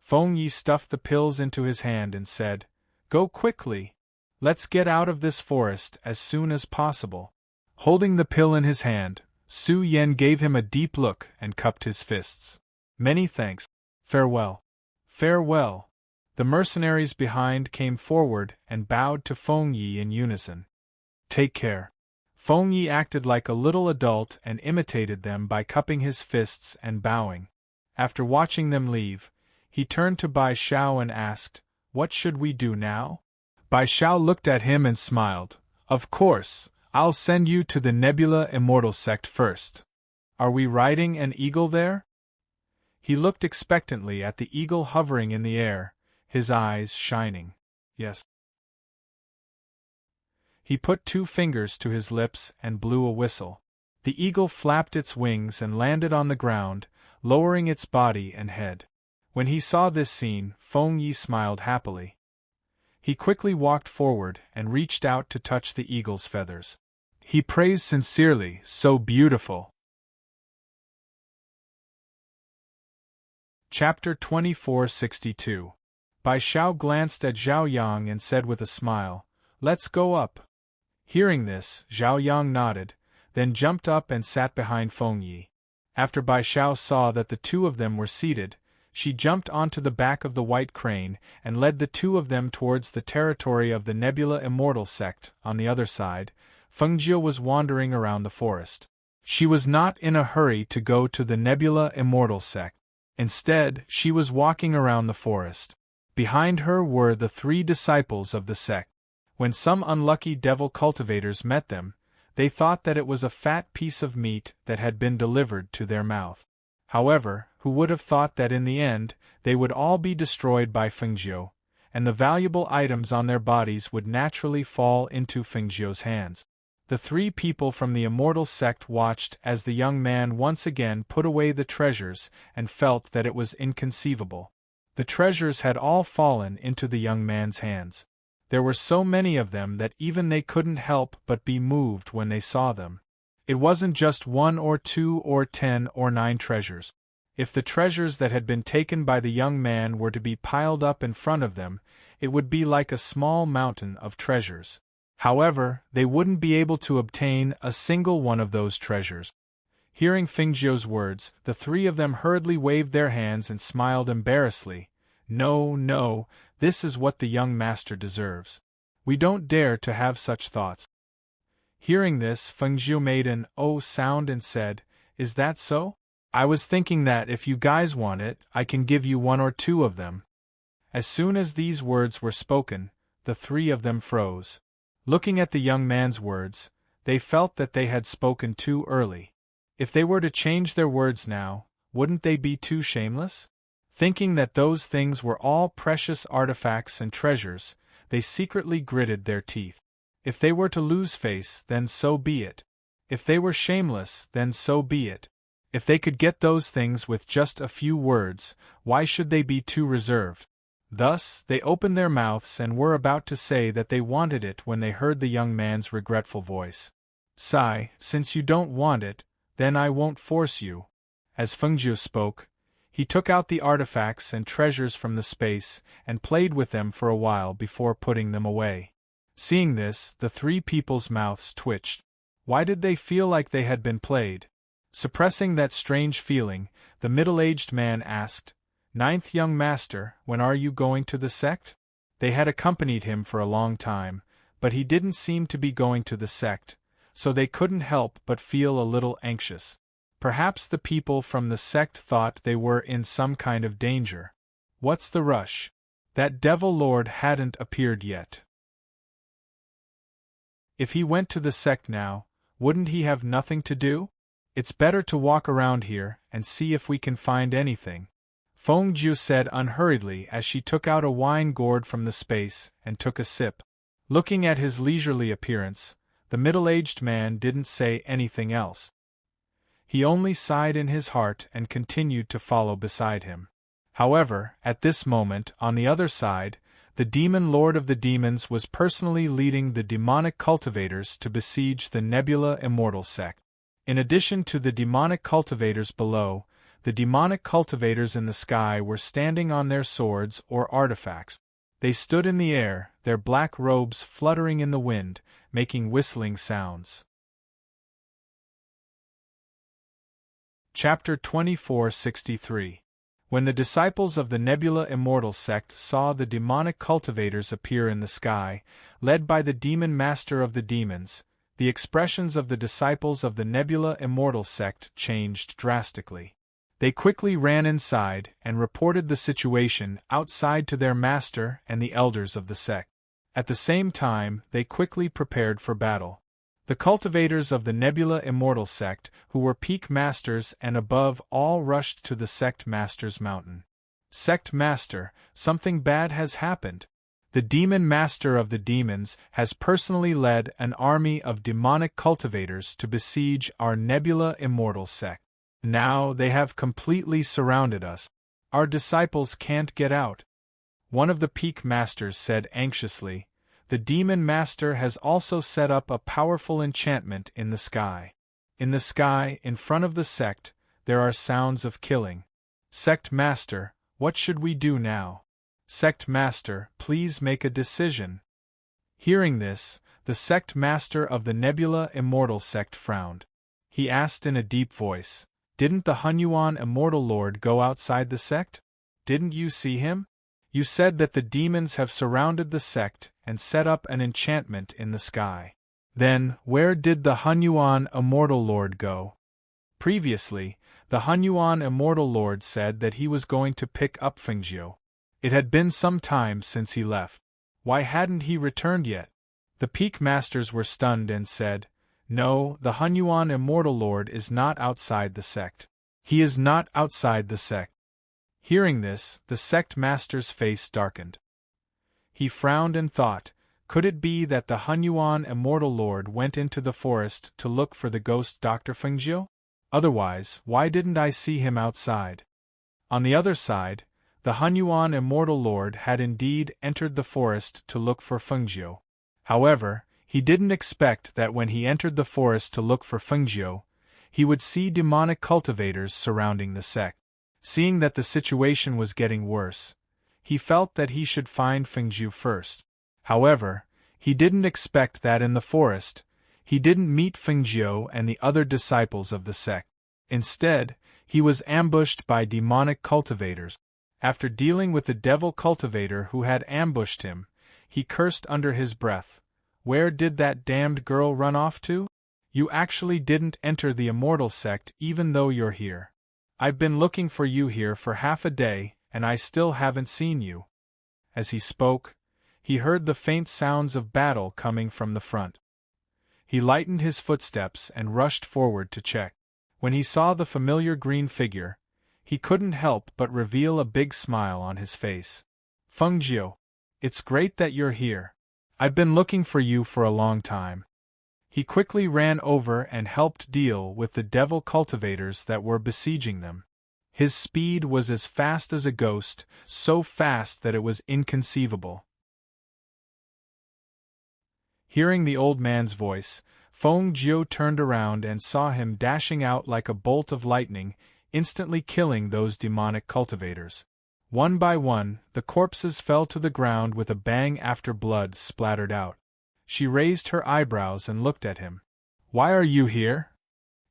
Feng Yi stuffed the pills into his hand and said, "Go quickly. Let's get out of this forest as soon as possible." Holding the pill in his hand, Su Yan gave him a deep look and cupped his fists. "Many thanks. Farewell." "Farewell." The mercenaries behind came forward and bowed to Feng Yi in unison. "Take care." Feng Yi acted like a little adult and imitated them by cupping his fists and bowing. After watching them leave, he turned to Bai Xiao and asked, "What should we do now?" Bai Xiao looked at him and smiled. "Of course, I'll send you to the Nebula Immortal Sect first. Are we riding an eagle there?" He looked expectantly at the eagle hovering in the air, his eyes shining. "Yes." He put 2 fingers to his lips and blew a whistle. The eagle flapped its wings and landed on the ground, lowering its body and head. When he saw this scene, Feng Yi smiled happily. He quickly walked forward and reached out to touch the eagle's feathers. He praised sincerely, "So beautiful." Chapter 2462. Bai Xiao glanced at Zhao Yang and said with a smile, "Let's go up." Hearing this, Zhao Yang nodded, then jumped up and sat behind Feng Yi. After Bai Xiao saw that the 2 of them were seated, she jumped onto the back of the white crane and led the 2 of them towards the territory of the Nebula Immortal Sect. On the other side, Feng Jiu was wandering around the forest. She was not in a hurry to go to the Nebula Immortal Sect. Instead, she was walking around the forest. Behind her were the 3 disciples of the sect. When some unlucky devil cultivators met them, they thought that it was a fat piece of meat that had been delivered to their mouth. However, who would have thought that in the end, they would all be destroyed by Fengjiu, and the valuable items on their bodies would naturally fall into Fengjiu's hands. The 3 people from the immortal sect watched as the young man once again put away the treasures and felt that it was inconceivable. The treasures had all fallen into the young man's hands. There were so many of them that even they couldn't help but be moved when they saw them. It wasn't just 1 or 2 or 10 or 9 treasures. If the treasures that had been taken by the young man were to be piled up in front of them, it would be like a small mountain of treasures. However, they wouldn't be able to obtain a single one of those treasures. Hearing Fengjiu's words, the 3 of them hurriedly waved their hands and smiled embarrassedly. No, this is what the young master deserves. We don't dare to have such thoughts." Hearing this, Fengjiu made an "oh" sound and said, "Is that so? I was thinking that if you guys want it, I can give you 1 or 2 of them." As soon as these words were spoken, the 3 of them froze. Looking at the young man's words, they felt that they had spoken too early. If they were to change their words now, wouldn't they be too shameless? Thinking that those things were all precious artifacts and treasures, they secretly gritted their teeth. If they were to lose face, then so be it. If they were shameless, then so be it. If they could get those things with just a few words, why should they be too reserved? Thus, they opened their mouths and were about to say that they wanted it when they heard the young man's regretful voice. Sigh, since you don't want it, then I won't force you. As Fengjiu spoke, he took out the artifacts and treasures from the space and played with them for a while before putting them away. Seeing this, the three people's mouths twitched. Why did they feel like they had been played? Suppressing that strange feeling, the middle-aged man asked, "Ninth young master, when are you going to the sect?" They had accompanied him for a long time, but he didn't seem to be going to the sect, so they couldn't help but feel a little anxious. Perhaps the people from the sect thought they were in some kind of danger. What's the rush? That devil lord hadn't appeared yet. If he went to the sect now, wouldn't he have nothing to do? It's better to walk around here and see if we can find anything, Fengjiu said unhurriedly as she took out a wine gourd from the space and took a sip. Looking at his leisurely appearance, the middle-aged man didn't say anything else. He only sighed in his heart and continued to follow beside him. However, at this moment, on the other side, the demon lord of the demons was personally leading the demonic cultivators to besiege the Nebula Immortal sect. In addition to the demonic cultivators below, the demonic cultivators in the sky were standing on their swords or artifacts. They stood in the air, their black robes fluttering in the wind, making whistling sounds. Chapter 2463. When the disciples of the Nebula Immortal sect saw the demonic cultivators appear in the sky, led by the demon master of the demons, the expressions of the disciples of the Nebula Immortal sect changed drastically. They quickly ran inside and reported the situation outside to their master and the elders of the sect. At the same time, they quickly prepared for battle. The cultivators of the Nebula Immortal sect, who were peak masters and above all, rushed to the sect master's mountain. "Sect master, something bad has happened. The demon master of the demons has personally led an army of demonic cultivators to besiege our Nebula Immortal sect. Now they have completely surrounded us. Our disciples can't get out." One of the peak masters said anxiously. The demon master has also set up a powerful enchantment in the sky. In the sky, in front of the sect, there are sounds of killing. "Sect master, what should we do now? Sect master, please make a decision." Hearing this, the sect master of the Nebula Immortal sect frowned. He asked in a deep voice, "Didn't the Hunyuan Immortal Lord go outside the sect? Didn't you see him? You said that the demons have surrounded the sect and set up an enchantment in the sky. Then, where did the Hunyuan Immortal Lord go?" Previously, the Hunyuan Immortal Lord said that he was going to pick up Fengjiu. It had been some time since he left. Why hadn't he returned yet? The peak masters were stunned and said, "No, the Hunyuan Immortal Lord is not outside the sect. He is not outside the sect." Hearing this, the sect master's face darkened. He frowned and thought, could it be that the Hunyuan Immortal Lord went into the forest to look for the ghost Dr. Fengjiu? Otherwise, why didn't I see him outside? On the other side, the Hunyuan Immortal Lord had indeed entered the forest to look for Fengjiu. However, he didn't expect that when he entered the forest to look for Fengjiu, he would see demonic cultivators surrounding the sect. Seeing that the situation was getting worse, he felt that he should find Fengjiu first. However, he didn't expect that in the forest, he didn't meet Fengjiu and the other disciples of the sect. Instead, he was ambushed by demonic cultivators. After dealing with the devil cultivator who had ambushed him, he cursed under his breath, "Where did that damned girl run off to? You actually didn't enter the Immortal sect even though you're here. I've been looking for you here for half a day, and I still haven't seen you." As he spoke, he heard the faint sounds of battle coming from the front. He lightened his footsteps and rushed forward to check. When he saw the familiar green figure, he couldn't help but reveal a big smile on his face. "Fengjiu, it's great that you're here. I've been looking for you for a long time." He quickly ran over and helped deal with the devil cultivators that were besieging them. His speed was as fast as a ghost, so fast that it was inconceivable. Hearing the old man's voice, Feng Jiu turned around and saw him dashing out like a bolt of lightning, instantly killing those demonic cultivators. One by one, the corpses fell to the ground with a bang after blood splattered out. She raised her eyebrows and looked at him. "Why are you here?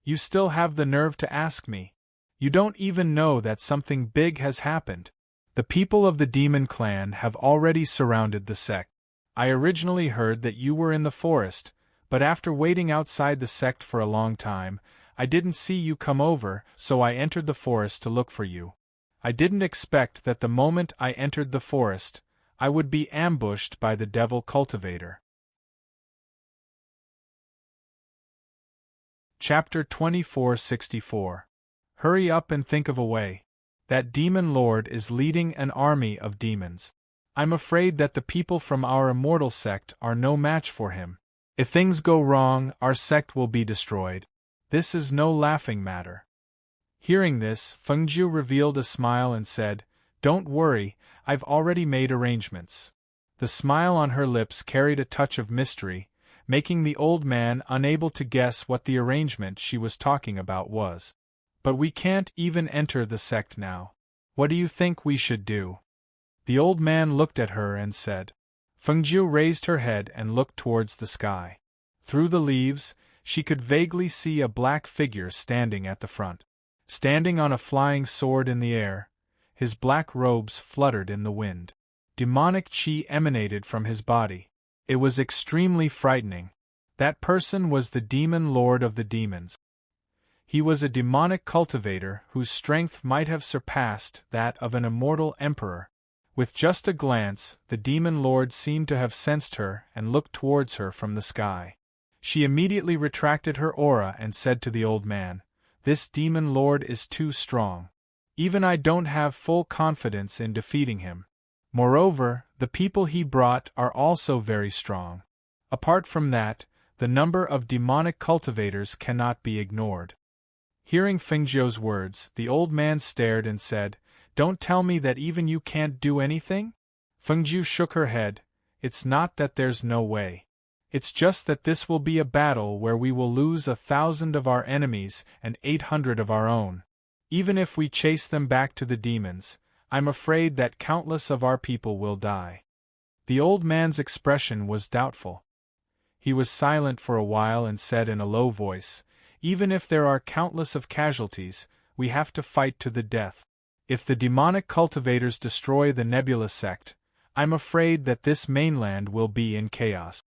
You still have the nerve to ask me. You don't even know that something big has happened. The people of the demon clan have already surrounded the sect. I originally heard that you were in the forest, but after waiting outside the sect for a long time, I didn't see you come over, so I entered the forest to look for you. I didn't expect that the moment I entered the forest, I would be ambushed by the devil cultivator." Chapter 2464. Hurry up and think of a way. That demon lord is leading an army of demons. I'm afraid that the people from our immortal sect are no match for him. If things go wrong, our sect will be destroyed. This is no laughing matter. Hearing this, Feng Jiu revealed a smile and said, "Don't worry, I've already made arrangements." The smile on her lips carried a touch of mystery, making the old man unable to guess what the arrangement she was talking about was. "But we can't even enter the sect now. What do you think we should do?" The old man looked at her and said. Feng Jiu raised her head and looked towards the sky. Through the leaves, she could vaguely see a black figure standing at the front. Standing on a flying sword in the air, his black robes fluttered in the wind. Demonic chi emanated from his body. It was extremely frightening. That person was the demon lord of the demons. He was a demonic cultivator whose strength might have surpassed that of an immortal emperor. With just a glance, the demon lord seemed to have sensed her and looked towards her from the sky. She immediately retracted her aura and said to the old man, "This demon lord is too strong. Even I don't have full confidence in defeating him. Moreover, the people he brought are also very strong. Apart from that, the number of demonic cultivators cannot be ignored." Hearing Feng Jiu's words, the old man stared and said, "Don't tell me that even you can't do anything?" Feng Jiu shook her head. "It's not that there's no way. It's just that this will be a battle where we will lose 1,000 of our enemies and 800 of our own. Even if we chase them back to the demons, I'm afraid that countless of our people will die." The old man's expression was doubtful. He was silent for a while and said in a low voice, "Even if there are countless of casualties, we have to fight to the death. If the demonic cultivators destroy the Nebula sect, I'm afraid that this mainland will be in chaos."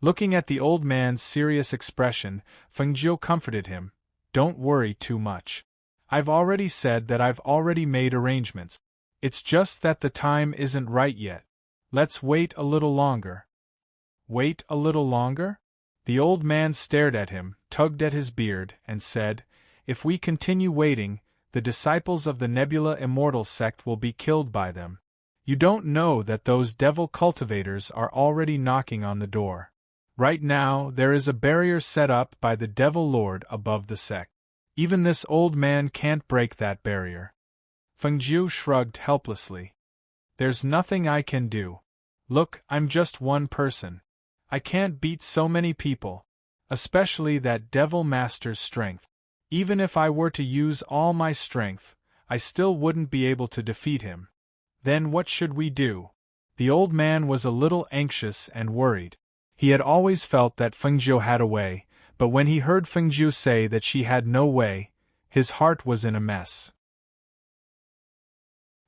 Looking at the old man's serious expression, Feng Jiu comforted him. "Don't worry too much. I've already said that I've already made arrangements. It's just that the time isn't right yet. Let's wait a little longer." "Wait a little longer?" The old man stared at him, tugged at his beard, and said, "If we continue waiting, the disciples of the Nebula Immortal sect will be killed by them. You don't know that those devil cultivators are already knocking on the door. Right now, there is a barrier set up by the Devil Lord above the sect. Even this old man can't break that barrier." Feng Jiu shrugged helplessly. "There's nothing I can do. Look, I'm just one person. I can't beat so many people, especially that Devil Master's strength. Even if I were to use all my strength, I still wouldn't be able to defeat him. Then what should we do?" The old man was a little anxious and worried. He had always felt that Feng Jiu had a way, but when he heard Feng Jiu say that she had no way, his heart was in a mess.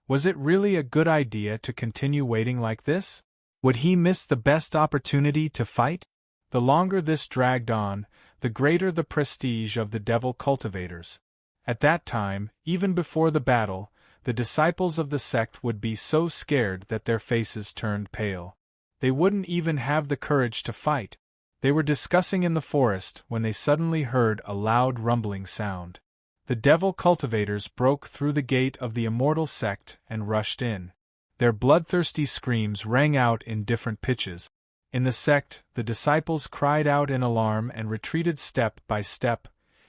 Was it really a good idea to continue waiting like this? Would he miss the best opportunity to fight? The longer this dragged on, the greater the prestige of the devil cultivators. At that time, even before the battle, the disciples of the sect would be so scared that their faces turned pale. They wouldn't even have the courage to fight. They were discussing in the forest when they suddenly heard a loud rumbling sound. The devil cultivators broke through the gate of the immortal sect and rushed in. Their bloodthirsty screams rang out in different pitches. In the sect, the disciples cried out in alarm and retreated step by step.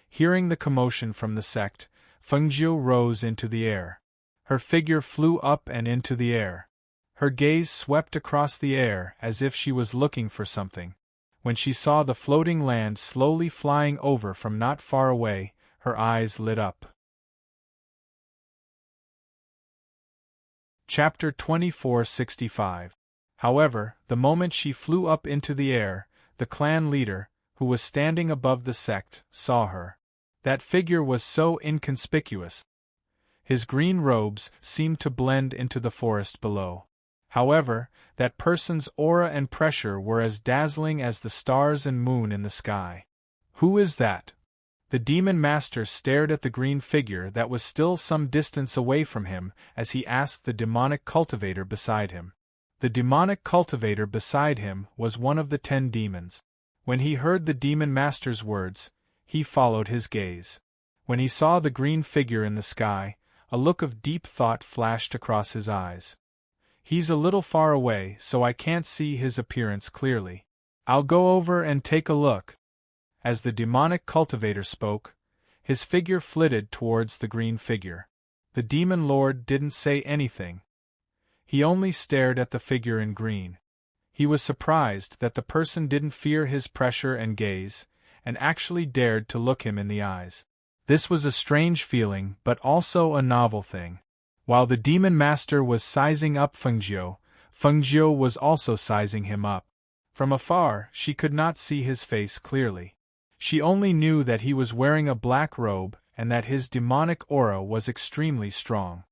Hearing the commotion from the sect, Fengjiu rose into the air. Her figure flew up and into the air. Her gaze swept across the air as if she was looking for something. When she saw the floating land slowly flying over from not far away, her eyes lit up. Chapter 2465. However, the moment she flew up into the air, the clan leader, who was standing above the sect, saw her. That figure was so inconspicuous. His green robes seemed to blend into the forest below. However, that person's aura and pressure were as dazzling as the stars and moon in the sky. Who is that? The demon master stared at the green figure that was still some distance away from him as he asked the demonic cultivator beside him. The demonic cultivator beside him was one of the 10 demons. When he heard the demon master's words, he followed his gaze. When he saw the green figure in the sky, a look of deep thought flashed across his eyes. He's a little far away, so I can't see his appearance clearly. I'll go over and take a look. As the demonic cultivator spoke, his figure flitted towards the green figure. The demon lord didn't say anything. He only stared at the figure in green. He was surprised that the person didn't fear his pressure and gaze, and actually dared to look him in the eyes. This was a strange feeling, but also a novel thing. While the demon master was sizing up Fengjiu, Fengjiu was also sizing him up. From afar, she could not see his face clearly. She only knew that he was wearing a black robe and that his demonic aura was extremely strong.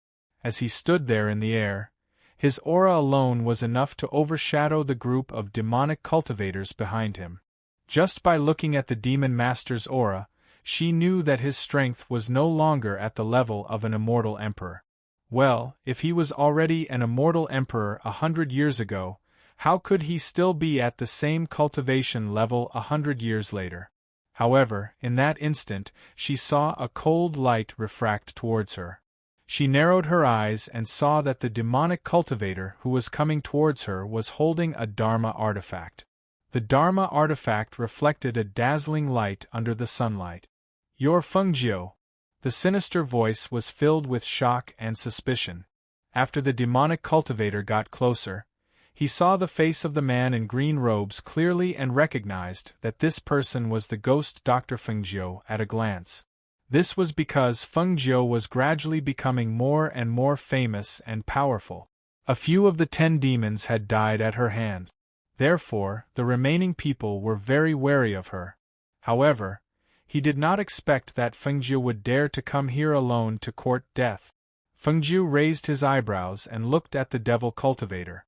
As he stood there in the air, his aura alone was enough to overshadow the group of demonic cultivators behind him. Just by looking at the demon master's aura, she knew that his strength was no longer at the level of an immortal emperor. Well, if he was already an immortal emperor 100 years ago, how could he still be at the same cultivation level 100 years later? However, in that instant, she saw a cold light refract towards her. She narrowed her eyes and saw that the demonic cultivator who was coming towards her was holding a Dharma artifact. The Dharma artifact reflected a dazzling light under the sunlight. "You're Fengjiu." The sinister voice was filled with shock and suspicion. After the demonic cultivator got closer, he saw the face of the man in green robes clearly and recognized that this person was the ghost Dr. Fengjiu at a glance. This was because Fengjiu was gradually becoming more and more famous and powerful. A few of the 10 demons had died at her hand. Therefore, the remaining people were very wary of her. However, he did not expect that Fengjiu would dare to come here alone to court death. Fengjiu raised his eyebrows and looked at the devil cultivator.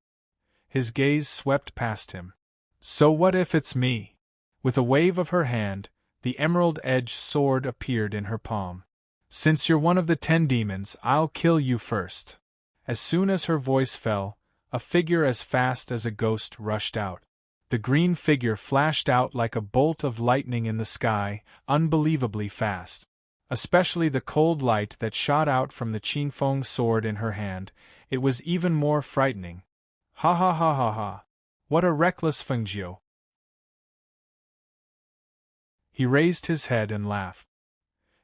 His gaze swept past him. "So what if it's me?" With a wave of her hand, the emerald-edged sword appeared in her palm. "Since you're one of the 10 demons, I'll kill you first." As soon as her voice fell, a figure as fast as a ghost rushed out. The green figure flashed out like a bolt of lightning in the sky, unbelievably fast. Especially the cold light that shot out from the Qingfeng sword in her hand, it was even more frightening. "Ha ha ha ha ha! What a reckless Fengjiu!" He raised his head and laughed.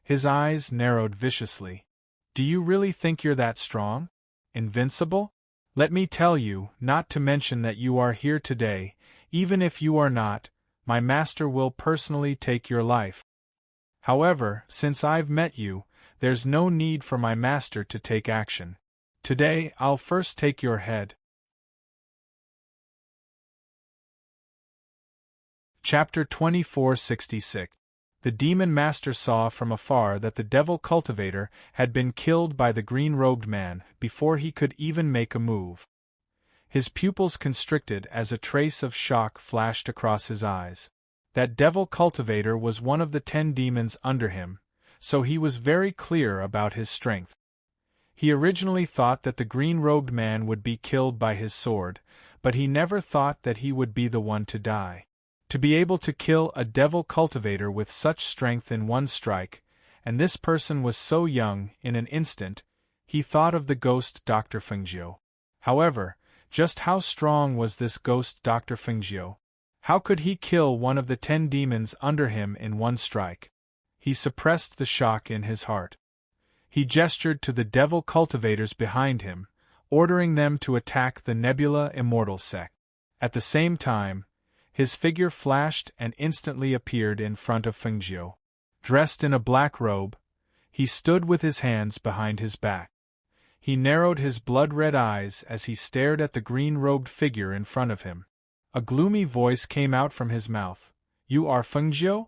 His eyes narrowed viciously. "Do you really think you're that strong? Invincible? Let me tell you, not to mention that you are here today, even if you are not, my master will personally take your life. However, since I've met you, there's no need for my master to take action. Today, I'll first take your head." Chapter 2466. The demon master saw from afar that the devil cultivator had been killed by the green-robed man before he could even make a move. His pupils constricted as a trace of shock flashed across his eyes. That devil cultivator was one of the 10 demons under him, so he was very clear about his strength. He originally thought that the green-robed man would be killed by his sword, but he never thought that he would be the one to die. To be able to kill a devil cultivator with such strength in one strike, and this person was so young, in an instant, he thought of the ghost Dr. Fengjiu. However, just how strong was this ghost Dr. Fengjiu? How could he kill one of the 10 demons under him in one strike? He suppressed the shock in his heart. He gestured to the devil cultivators behind him, ordering them to attack the Nebula Immortal sect. At the same time, his figure flashed and instantly appeared in front of Fengjiu. Dressed in a black robe, he stood with his hands behind his back. He narrowed his blood-red eyes as he stared at the green-robed figure in front of him. A gloomy voice came out from his mouth. "You are Fengjiu?"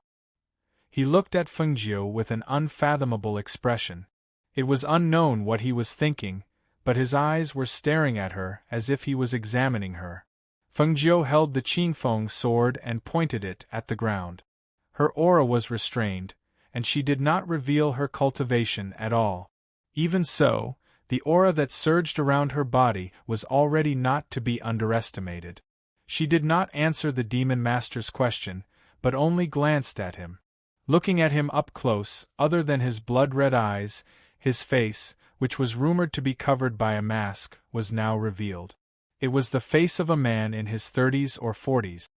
He looked at Fengjiu with an unfathomable expression. It was unknown what he was thinking, but his eyes were staring at her as if he was examining her. Fengjiu held the Qingfeng sword and pointed it at the ground. Her aura was restrained, and she did not reveal her cultivation at all. Even so, the aura that surged around her body was already not to be underestimated. She did not answer the Demon Master's question, but only glanced at him. Looking at him up close, other than his blood-red eyes, his face, which was rumored to be covered by a mask, was now revealed. It was the face of a man in his 30s or 40s.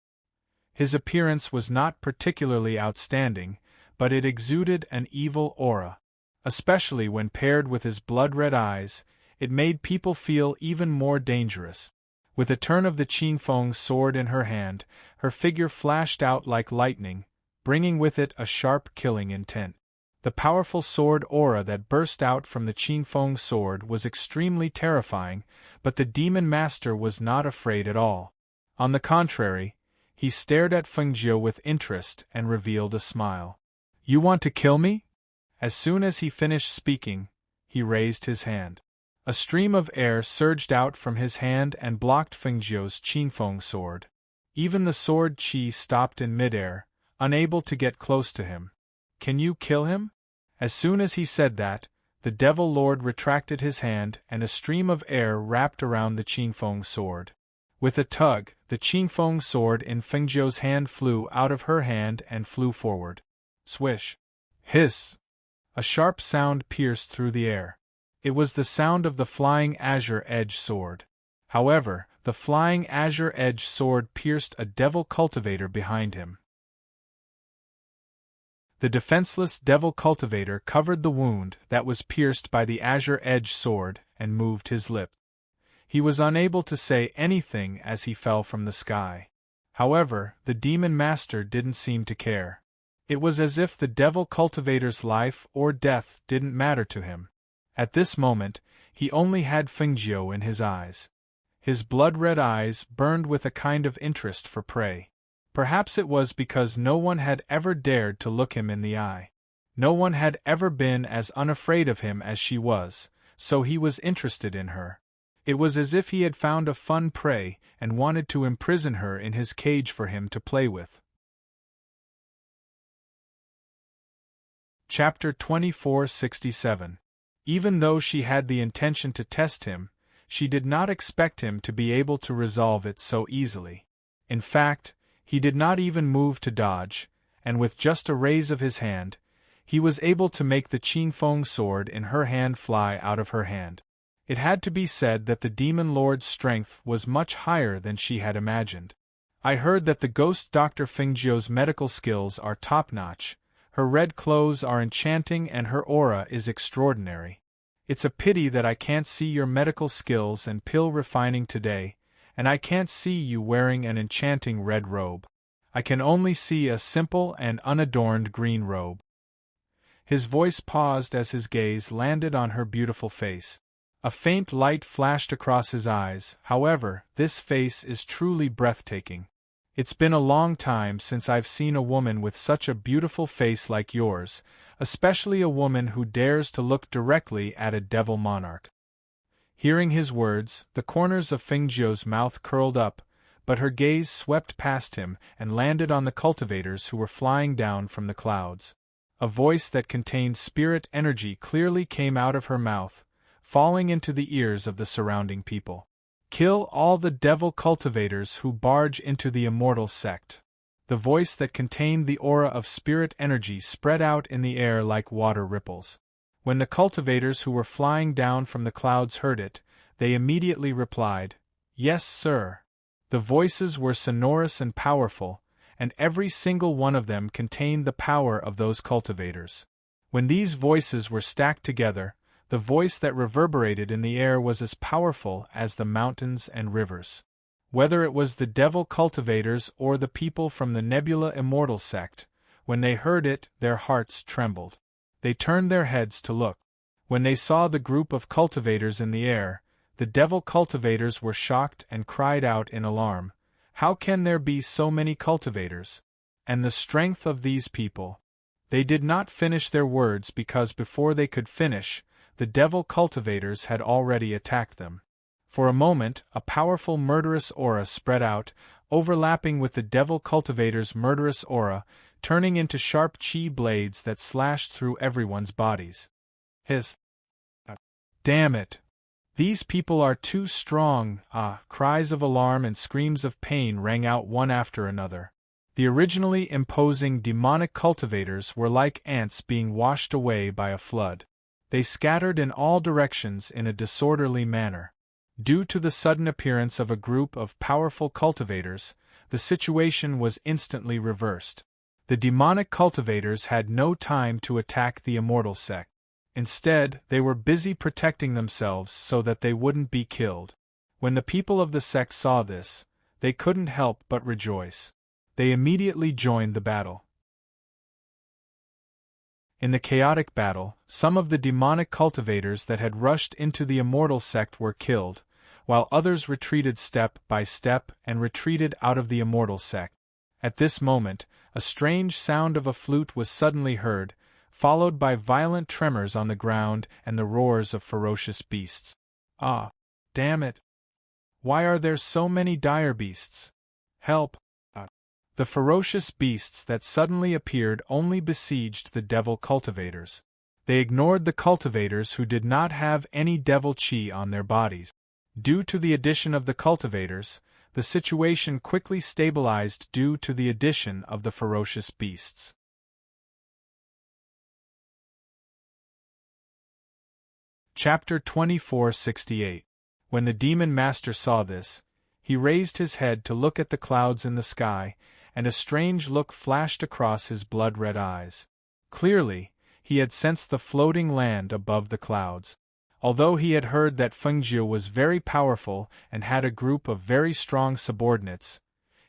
His appearance was not particularly outstanding, but it exuded an evil aura. Especially when paired with his blood-red eyes, it made people feel even more dangerous. With a turn of the Qingfeng sword in her hand, her figure flashed out like lightning, bringing with it a sharp killing intent. The powerful sword aura that burst out from the Qingfeng sword was extremely terrifying, but the Demon Master was not afraid at all. On the contrary, he stared at Fengjiu with interest and revealed a smile. "You want to kill me?" As soon as he finished speaking, he raised his hand. A stream of air surged out from his hand and blocked Fengjiu's Qingfeng sword. Even the sword qi stopped in midair, unable to get close to him. "Can you kill him?" As soon as he said that, the Devil Lord retracted his hand and a stream of air wrapped around the Qingfeng sword. With a tug, the Qingfeng sword in Fengjiu's hand flew out of her hand and flew forward. Swish! Hiss! A sharp sound pierced through the air. It was the sound of the flying azure edge sword. However, the flying azure edge sword pierced a devil cultivator behind him. The defenseless devil cultivator covered the wound that was pierced by the azure edge sword and moved his lip. He was unable to say anything as he fell from the sky. However, the Demon Master didn't seem to care. It was as if the devil cultivator's life or death didn't matter to him. At this moment, he only had Fengjiu in his eyes. His blood-red eyes burned with a kind of interest for prey. Perhaps it was because no one had ever dared to look him in the eye. No one had ever been as unafraid of him as she was, so he was interested in her. It was as if he had found a fun prey and wanted to imprison her in his cage for him to play with. Chapter 2467. Even though she had the intention to test him, she did not expect him to be able to resolve it so easily. In fact, he did not even move to dodge, and with just a raise of his hand, he was able to make the Qingfeng sword in her hand fly out of her hand. It had to be said that the Demon Lord's strength was much higher than she had imagined. I heard that the ghost Dr. Fengjiu's medical skills are top-notch. Her red clothes are enchanting and her aura is extraordinary. It's a pity that I can't see your medical skills and pill refining today, and I can't see you wearing an enchanting red robe. I can only see a simple and unadorned green robe. His voice paused as his gaze landed on her beautiful face. A faint light flashed across his eyes. However, this face is truly breathtaking. It's been a long time since I've seen a woman with such a beautiful face like yours, especially a woman who dares to look directly at a devil monarch. Hearing his words, the corners of Fengjiu's mouth curled up, but her gaze swept past him and landed on the cultivators who were flying down from the clouds. A voice that contained spirit energy clearly came out of her mouth, falling into the ears of the surrounding people. "Kill all the devil cultivators who barge into the immortal sect." The voice that contained the aura of spirit energy spread out in the air like water ripples. When the cultivators who were flying down from the clouds heard it, they immediately replied, "Yes, sir." The voices were sonorous and powerful, and every single one of them contained the power of those cultivators. When these voices were stacked together, The voice that reverberated in the air was as powerful as the mountains and rivers. Whether it was the devil cultivators or the people from the Nebula Immortal sect, when they heard it, their hearts trembled. They turned their heads to look. When they saw the group of cultivators in the air, the devil cultivators were shocked and cried out in alarm, "How can there be so many cultivators? And the strength of these people?" They did not finish their words because before they could finish, the devil cultivators had already attacked them. For a moment, a powerful murderous aura spread out, overlapping with the devil cultivator's murderous aura, turning into sharp chi blades that slashed through everyone's bodies. Damn it! These people are too strong! Cries of alarm and screams of pain rang out one after another. The originally imposing demonic cultivators were like ants being washed away by a flood. They scattered in all directions in a disorderly manner. Due to the sudden appearance of a group of powerful cultivators, the situation was instantly reversed. The demonic cultivators had no time to attack the immortal sect. Instead, they were busy protecting themselves so that they wouldn't be killed. When the people of the sect saw this, they couldn't help but rejoice. They immediately joined the battle. In the chaotic battle, some of the demonic cultivators that had rushed into the immortal sect were killed, while others retreated step by step and retreated out of the immortal sect. At this moment, a strange sound of a flute was suddenly heard, followed by violent tremors on the ground and the roars of ferocious beasts. Ah, damn it! Why are there so many dire beasts? Help! The ferocious beasts that suddenly appeared only besieged the devil cultivators. They ignored the cultivators who did not have any devil chi on their bodies. Due to the addition of the cultivators, the situation quickly stabilized due to the addition of the ferocious beasts. Chapter 2468. When the demon master saw this, he raised his head to look at the clouds in the sky, and a strange look flashed across his blood-red eyes. Clearly, he had sensed the floating land above the clouds. Although he had heard that Fengjiu was very powerful and had a group of very strong subordinates,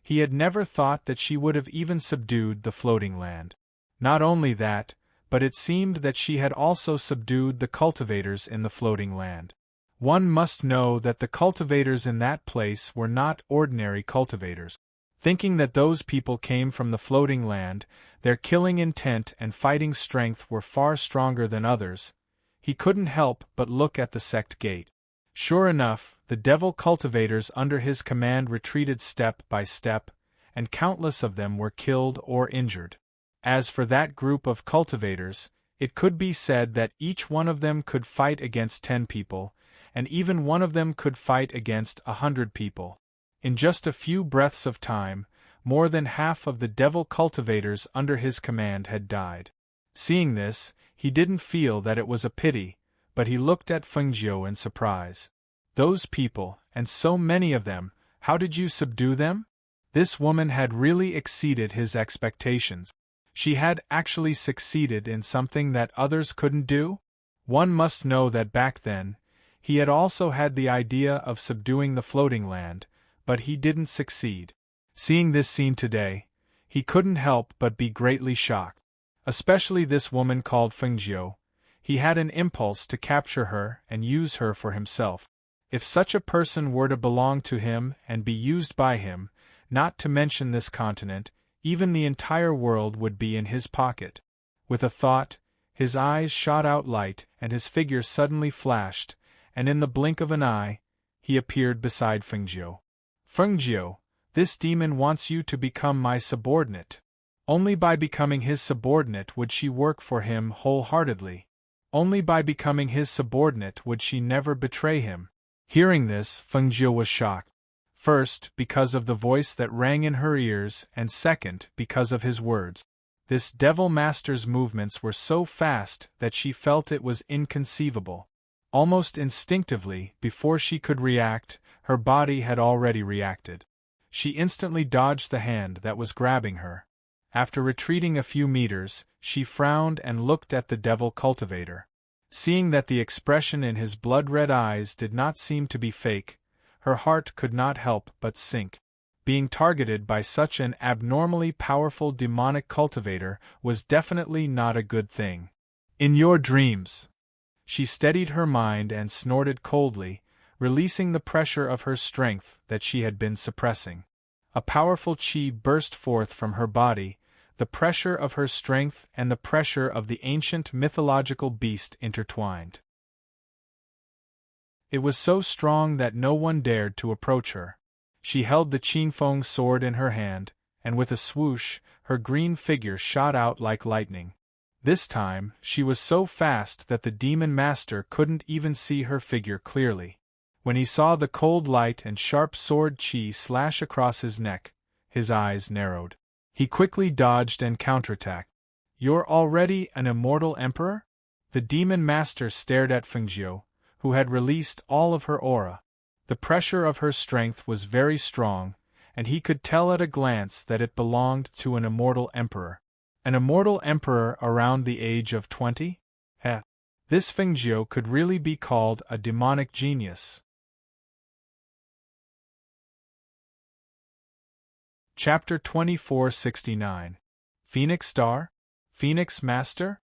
he had never thought that she would have even subdued the floating land. Not only that, but it seemed that she had also subdued the cultivators in the floating land. One must know that the cultivators in that place were not ordinary cultivators. Thinking that those people came from the floating land, their killing intent and fighting strength were far stronger than others, he couldn't help but look at the sect gate. Sure enough, the devil cultivators under his command retreated step by step, and countless of them were killed or injured. As for that group of cultivators, it could be said that each one of them could fight against 10 people, and even one of them could fight against 100 people. In just a few breaths of time, more than half of the devil cultivators under his command had died. Seeing this, he didn't feel that it was a pity, but he looked at Fengjiu in surprise. Those people, and so many of them, how did you subdue them? This woman had really exceeded his expectations. She had actually succeeded in something that others couldn't do? One must know that back then, he had also had the idea of subduing the floating land, but he didn't succeed. Seeing this scene today, he couldn't help but be greatly shocked. Especially this woman called Fengjiu. He had an impulse to capture her and use her for himself. If such a person were to belong to him and be used by him, not to mention this continent, even the entire world would be in his pocket. With a thought, his eyes shot out light and his figure suddenly flashed, and in the blink of an eye, he appeared beside Fengjiu. Fengjiu, this demon wants you to become my subordinate. Only by becoming his subordinate would she work for him wholeheartedly. Only by becoming his subordinate would she never betray him. Hearing this, Fengjiu was shocked. First, because of the voice that rang in her ears, and second, because of his words. This devil master's movements were so fast that she felt it was inconceivable. Almost instinctively, before she could react, her body had already reacted. She instantly dodged the hand that was grabbing her. After retreating a few meters, she frowned and looked at the devil cultivator. Seeing that the expression in his blood-red eyes did not seem to be fake, her heart could not help but sink. Being targeted by such an abnormally powerful demonic cultivator was definitely not a good thing. In your dreams. She steadied her mind and snorted coldly, releasing the pressure of her strength that she had been suppressing. A powerful chi burst forth from her body, the pressure of her strength and the pressure of the ancient mythological beast intertwined. It was so strong that no one dared to approach her. She held the Qinfeng sword in her hand, and with a swoosh, her green figure shot out like lightning. This time, she was so fast that the demon master couldn't even see her figure clearly. When he saw the cold light and sharp sword chi slash across his neck, his eyes narrowed. He quickly dodged and counterattacked. "You're already an immortal emperor?" The demon master stared at Fengjiu, who had released all of her aura. The pressure of her strength was very strong, and he could tell at a glance that it belonged to an immortal emperor. An immortal emperor around the age of 20? This Fengjiu could really be called a demonic genius. Chapter 2469. Phoenix Star? Phoenix Master?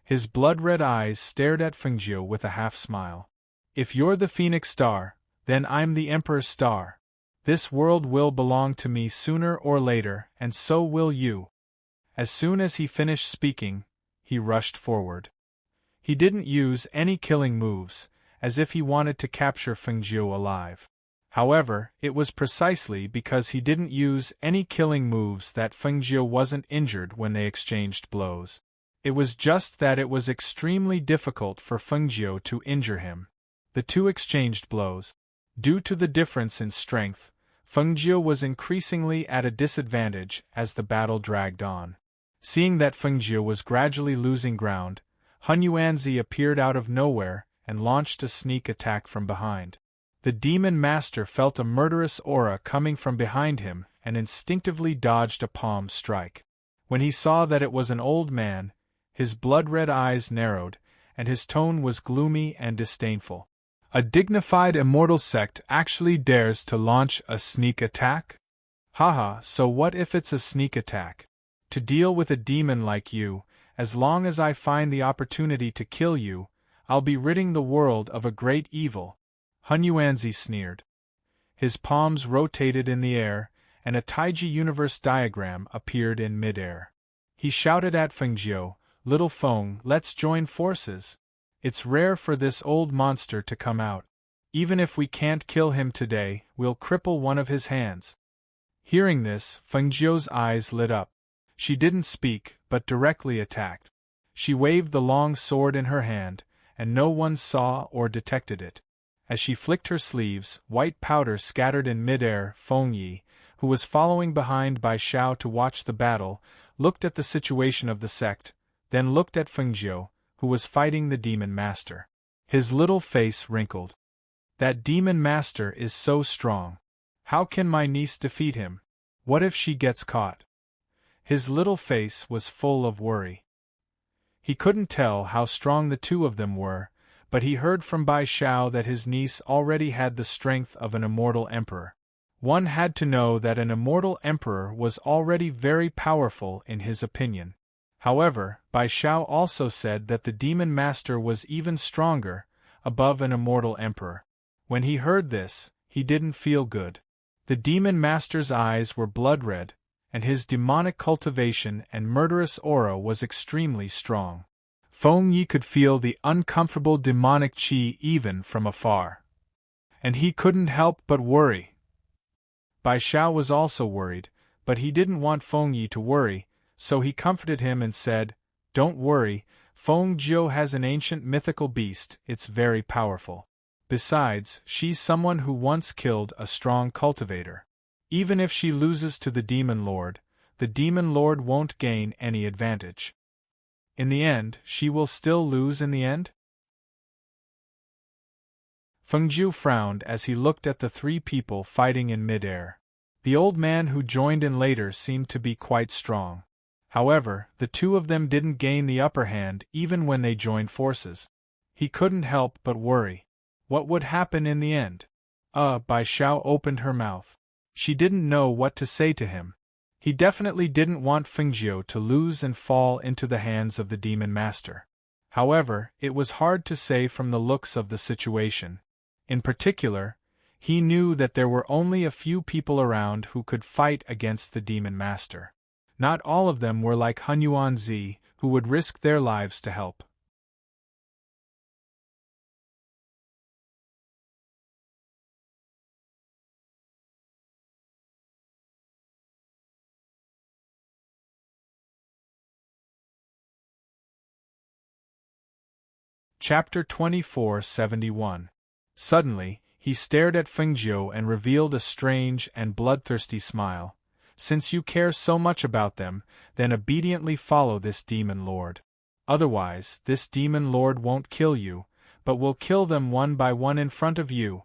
His blood-red eyes stared at Fengjiu with a half-smile. "If you're the Phoenix Star, then I'm the Emperor's Star. This world will belong to me sooner or later, and so will you." As soon as he finished speaking, he rushed forward. He didn't use any killing moves, as if he wanted to capture Fengjiu alive. However, it was precisely because he didn't use any killing moves that Fengjiu wasn't injured when they exchanged blows. It was just that it was extremely difficult for Fengjiu to injure him. The two exchanged blows. Due to the difference in strength, Fengjiu was increasingly at a disadvantage as the battle dragged on. Seeing that Fengjiu was gradually losing ground, Hun Yuanzi appeared out of nowhere and launched a sneak attack from behind. The demon master felt a murderous aura coming from behind him and instinctively dodged a palm strike. When he saw that it was an old man, his blood-red eyes narrowed, and his tone was gloomy and disdainful. "A dignified immortal sect actually dares to launch a sneak attack? Haha, so what if it's a sneak attack? To deal with a demon like you, as long as I find the opportunity to kill you, I'll be ridding the world of a great evil," Hun Yuanzi sneered. His palms rotated in the air, and a Taiji universe diagram appeared in midair. He shouted at Fengjiu, "Little Feng, let's join forces. It's rare for this old monster to come out. Even if we can't kill him today, we'll cripple one of his hands." Hearing this, Fengjiu's eyes lit up. She didn't speak, but directly attacked. She waved the long sword in her hand, and no one saw or detected it. As she flicked her sleeves, white powder scattered in midair. Feng Yi, who was following behind Bai Xiao to watch the battle, looked at the situation of the sect, then looked at Fengjiu, who was fighting the demon master. His little face wrinkled. "That demon master is so strong. How can my niece defeat him? What if she gets caught?" His little face was full of worry. He couldn't tell how strong the two of them were, but he heard from Bai Xiao that his niece already had the strength of an immortal emperor. One had to know that an immortal emperor was already very powerful in his opinion. However, Bai Xiao also said that the demon master was even stronger, above an immortal emperor. When he heard this, he didn't feel good. The demon master's eyes were blood-red, and his demonic cultivation and murderous aura was extremely strong. Feng Yi could feel the uncomfortable demonic qi even from afar. And he couldn't help but worry. Bai Xiao was also worried, but he didn't want Feng Yi to worry, so he comforted him and said, "Don't worry, Feng Jiu has an ancient mythical beast, it's very powerful. Besides, she's someone who once killed a strong cultivator. Even if she loses to the Demon Lord won't gain any advantage. In the end, she will still lose in the end?" Fengjiu frowned as he looked at the three people fighting in midair. The old man who joined in later seemed to be quite strong. However, the two of them didn't gain the upper hand even when they joined forces. He couldn't help but worry. What would happen in the end? Bai Xiao opened her mouth. She didn't know what to say to him. He definitely didn't want Fengjiu to lose and fall into the hands of the demon master. However, it was hard to say from the looks of the situation. In particular, he knew that there were only a few people around who could fight against the demon master. Not all of them were like Hunyuan Zi, who would risk their lives to help. Chapter 2471. Suddenly, he stared at Fengjiu and revealed a strange and bloodthirsty smile. Since you care so much about them, then obediently follow this demon lord. Otherwise, this demon lord won't kill you, but will kill them one by one in front of you.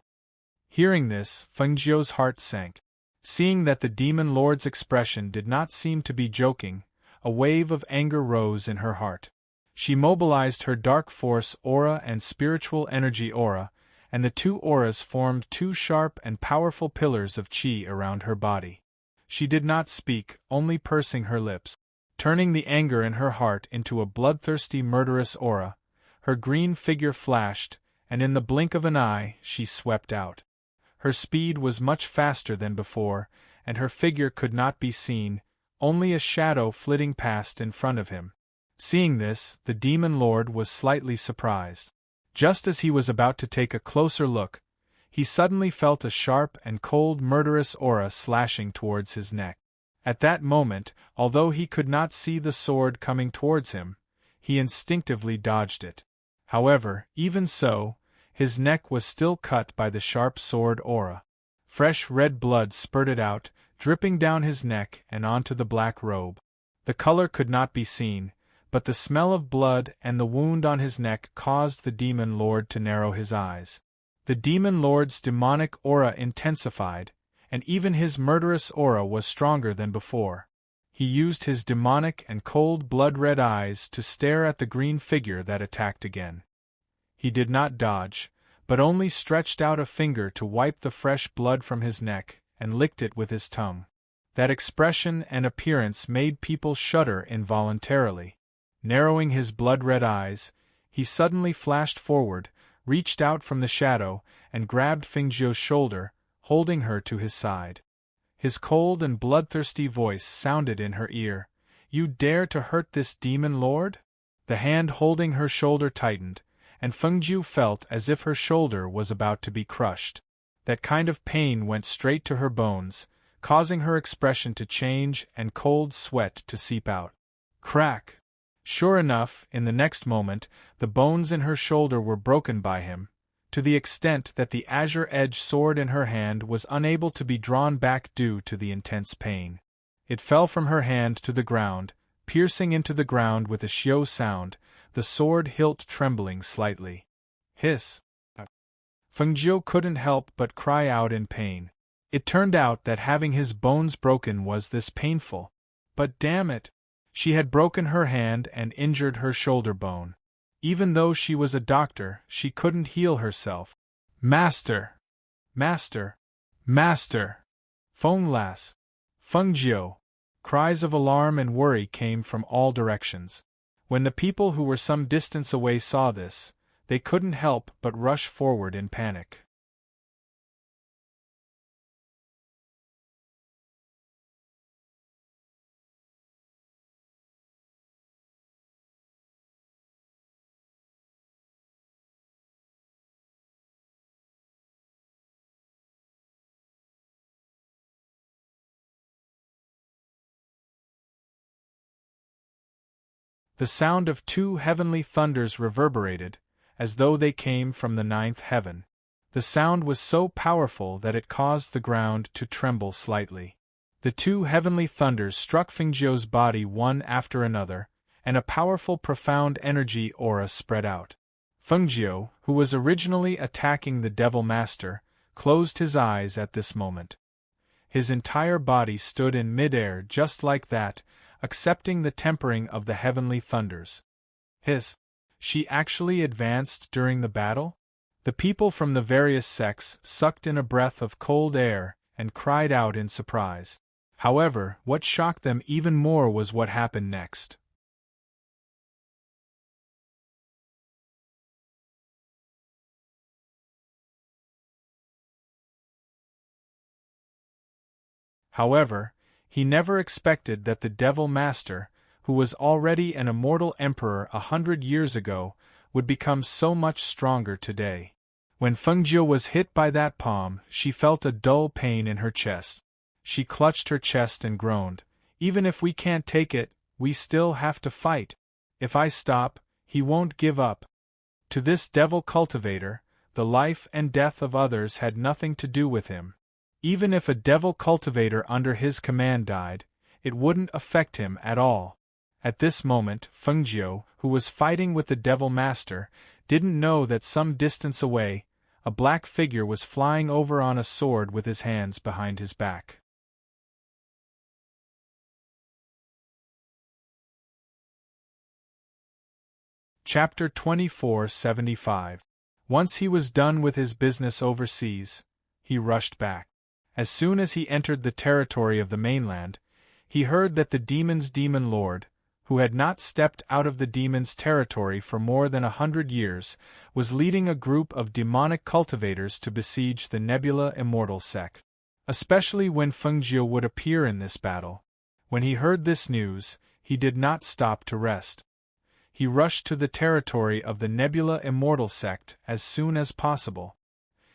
Hearing this, Fengjiu's heart sank. Seeing that the demon lord's expression did not seem to be joking, a wave of anger rose in her heart. She mobilized her dark force aura and spiritual energy aura, and the two auras formed two sharp and powerful pillars of qi around her body. She did not speak, only pursing her lips. Turning the anger in her heart into a bloodthirsty murderous aura, her green figure flashed, and in the blink of an eye, she swept out. Her speed was much faster than before, and her figure could not be seen, only a shadow flitting past in front of him. Seeing this, the demon lord was slightly surprised. Just as he was about to take a closer look, he suddenly felt a sharp and cold murderous aura slashing towards his neck. At that moment, although he could not see the sword coming towards him, he instinctively dodged it. However, even so, his neck was still cut by the sharp sword aura. Fresh red blood spurted out, dripping down his neck and onto the black robe. The color could not be seen, but the smell of blood and the wound on his neck caused the demon lord to narrow his eyes. The demon lord's demonic aura intensified, and even his murderous aura was stronger than before. He used his demonic and cold blood-red eyes to stare at the green figure that attacked again. He did not dodge, but only stretched out a finger to wipe the fresh blood from his neck and licked it with his tongue. That expression and appearance made people shudder involuntarily. Narrowing his blood-red eyes, he suddenly flashed forward, reached out from the shadow, and grabbed Fengjiu's shoulder, holding her to his side. His cold and bloodthirsty voice sounded in her ear. "You dare to hurt this demon lord?" The hand holding her shoulder tightened, and Fengjiu felt as if her shoulder was about to be crushed. That kind of pain went straight to her bones, causing her expression to change and cold sweat to seep out. Crack! Sure enough, in the next moment, the bones in her shoulder were broken by him, to the extent that the azure-edged sword in her hand was unable to be drawn back due to the intense pain. It fell from her hand to the ground, piercing into the ground with a xiao sound, the sword hilt trembling slightly. Hiss! Fengjiu couldn't help but cry out in pain. It turned out that having his bones broken was this painful. But damn it! She had broken her hand and injured her shoulder bone. Even though she was a doctor, she couldn't heal herself. Master! Master! Master! Feng Las! Fengjiu! Cries of alarm and worry came from all directions. When the people who were some distance away saw this, they couldn't help but rush forward in panic. The sound of two heavenly thunders reverberated, as though they came from the ninth heaven. The sound was so powerful that it caused the ground to tremble slightly. The two heavenly thunders struck Fengjiu's body one after another, and a powerful profound energy aura spread out. Fengjiu, who was originally attacking the Devil Master, closed his eyes at this moment. His entire body stood in midair just like that, accepting the tempering of the heavenly thunders. She actually advanced during the battle? The people from the various sects sucked in a breath of cold air and cried out in surprise. However, what shocked them even more was what happened next. However, he never expected that the Devil Master, who was already an immortal emperor 100 years ago, would become so much stronger today. When Fengjiu was hit by that palm, she felt a dull pain in her chest. She clutched her chest and groaned, "Even if we can't take it, we still have to fight. If I stop, he won't give up." To this devil cultivator, the life and death of others had nothing to do with him. Even if a devil cultivator under his command died, it wouldn't affect him at all. At this moment, Fengjiu, who was fighting with the Devil Master, didn't know that some distance away, a black figure was flying over on a sword with his hands behind his back. Chapter 2475. Once he was done with his business overseas, he rushed back. As soon as he entered the territory of the mainland, he heard that the demon's demon lord, who had not stepped out of the demon's territory for more than 100 years, was leading a group of demonic cultivators to besiege the Nebula Immortal sect. Especially when Fengjiu would appear in this battle. When he heard this news, he did not stop to rest. He rushed to the territory of the Nebula Immortal sect as soon as possible.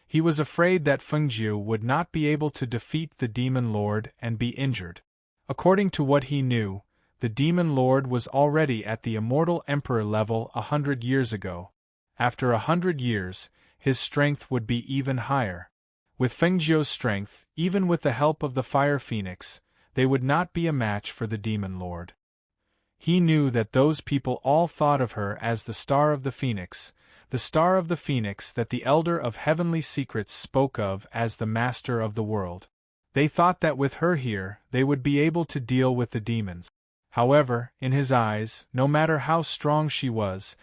He was afraid that Fengjiu would not be able to defeat the Demon Lord and be injured. According to what he knew, the Demon Lord was already at the Immortal Emperor level 100 years ago. After 100 years, his strength would be even higher. With Fengjiu's strength, even with the help of the Fire Phoenix, they would not be a match for the Demon Lord. He knew that those people all thought of her as the Star of the Phoenix that the Elder of Heavenly Secrets spoke of as the Master of the World. They thought that with her here, they would be able to deal with the demons. However, in his eyes, no matter how strong she was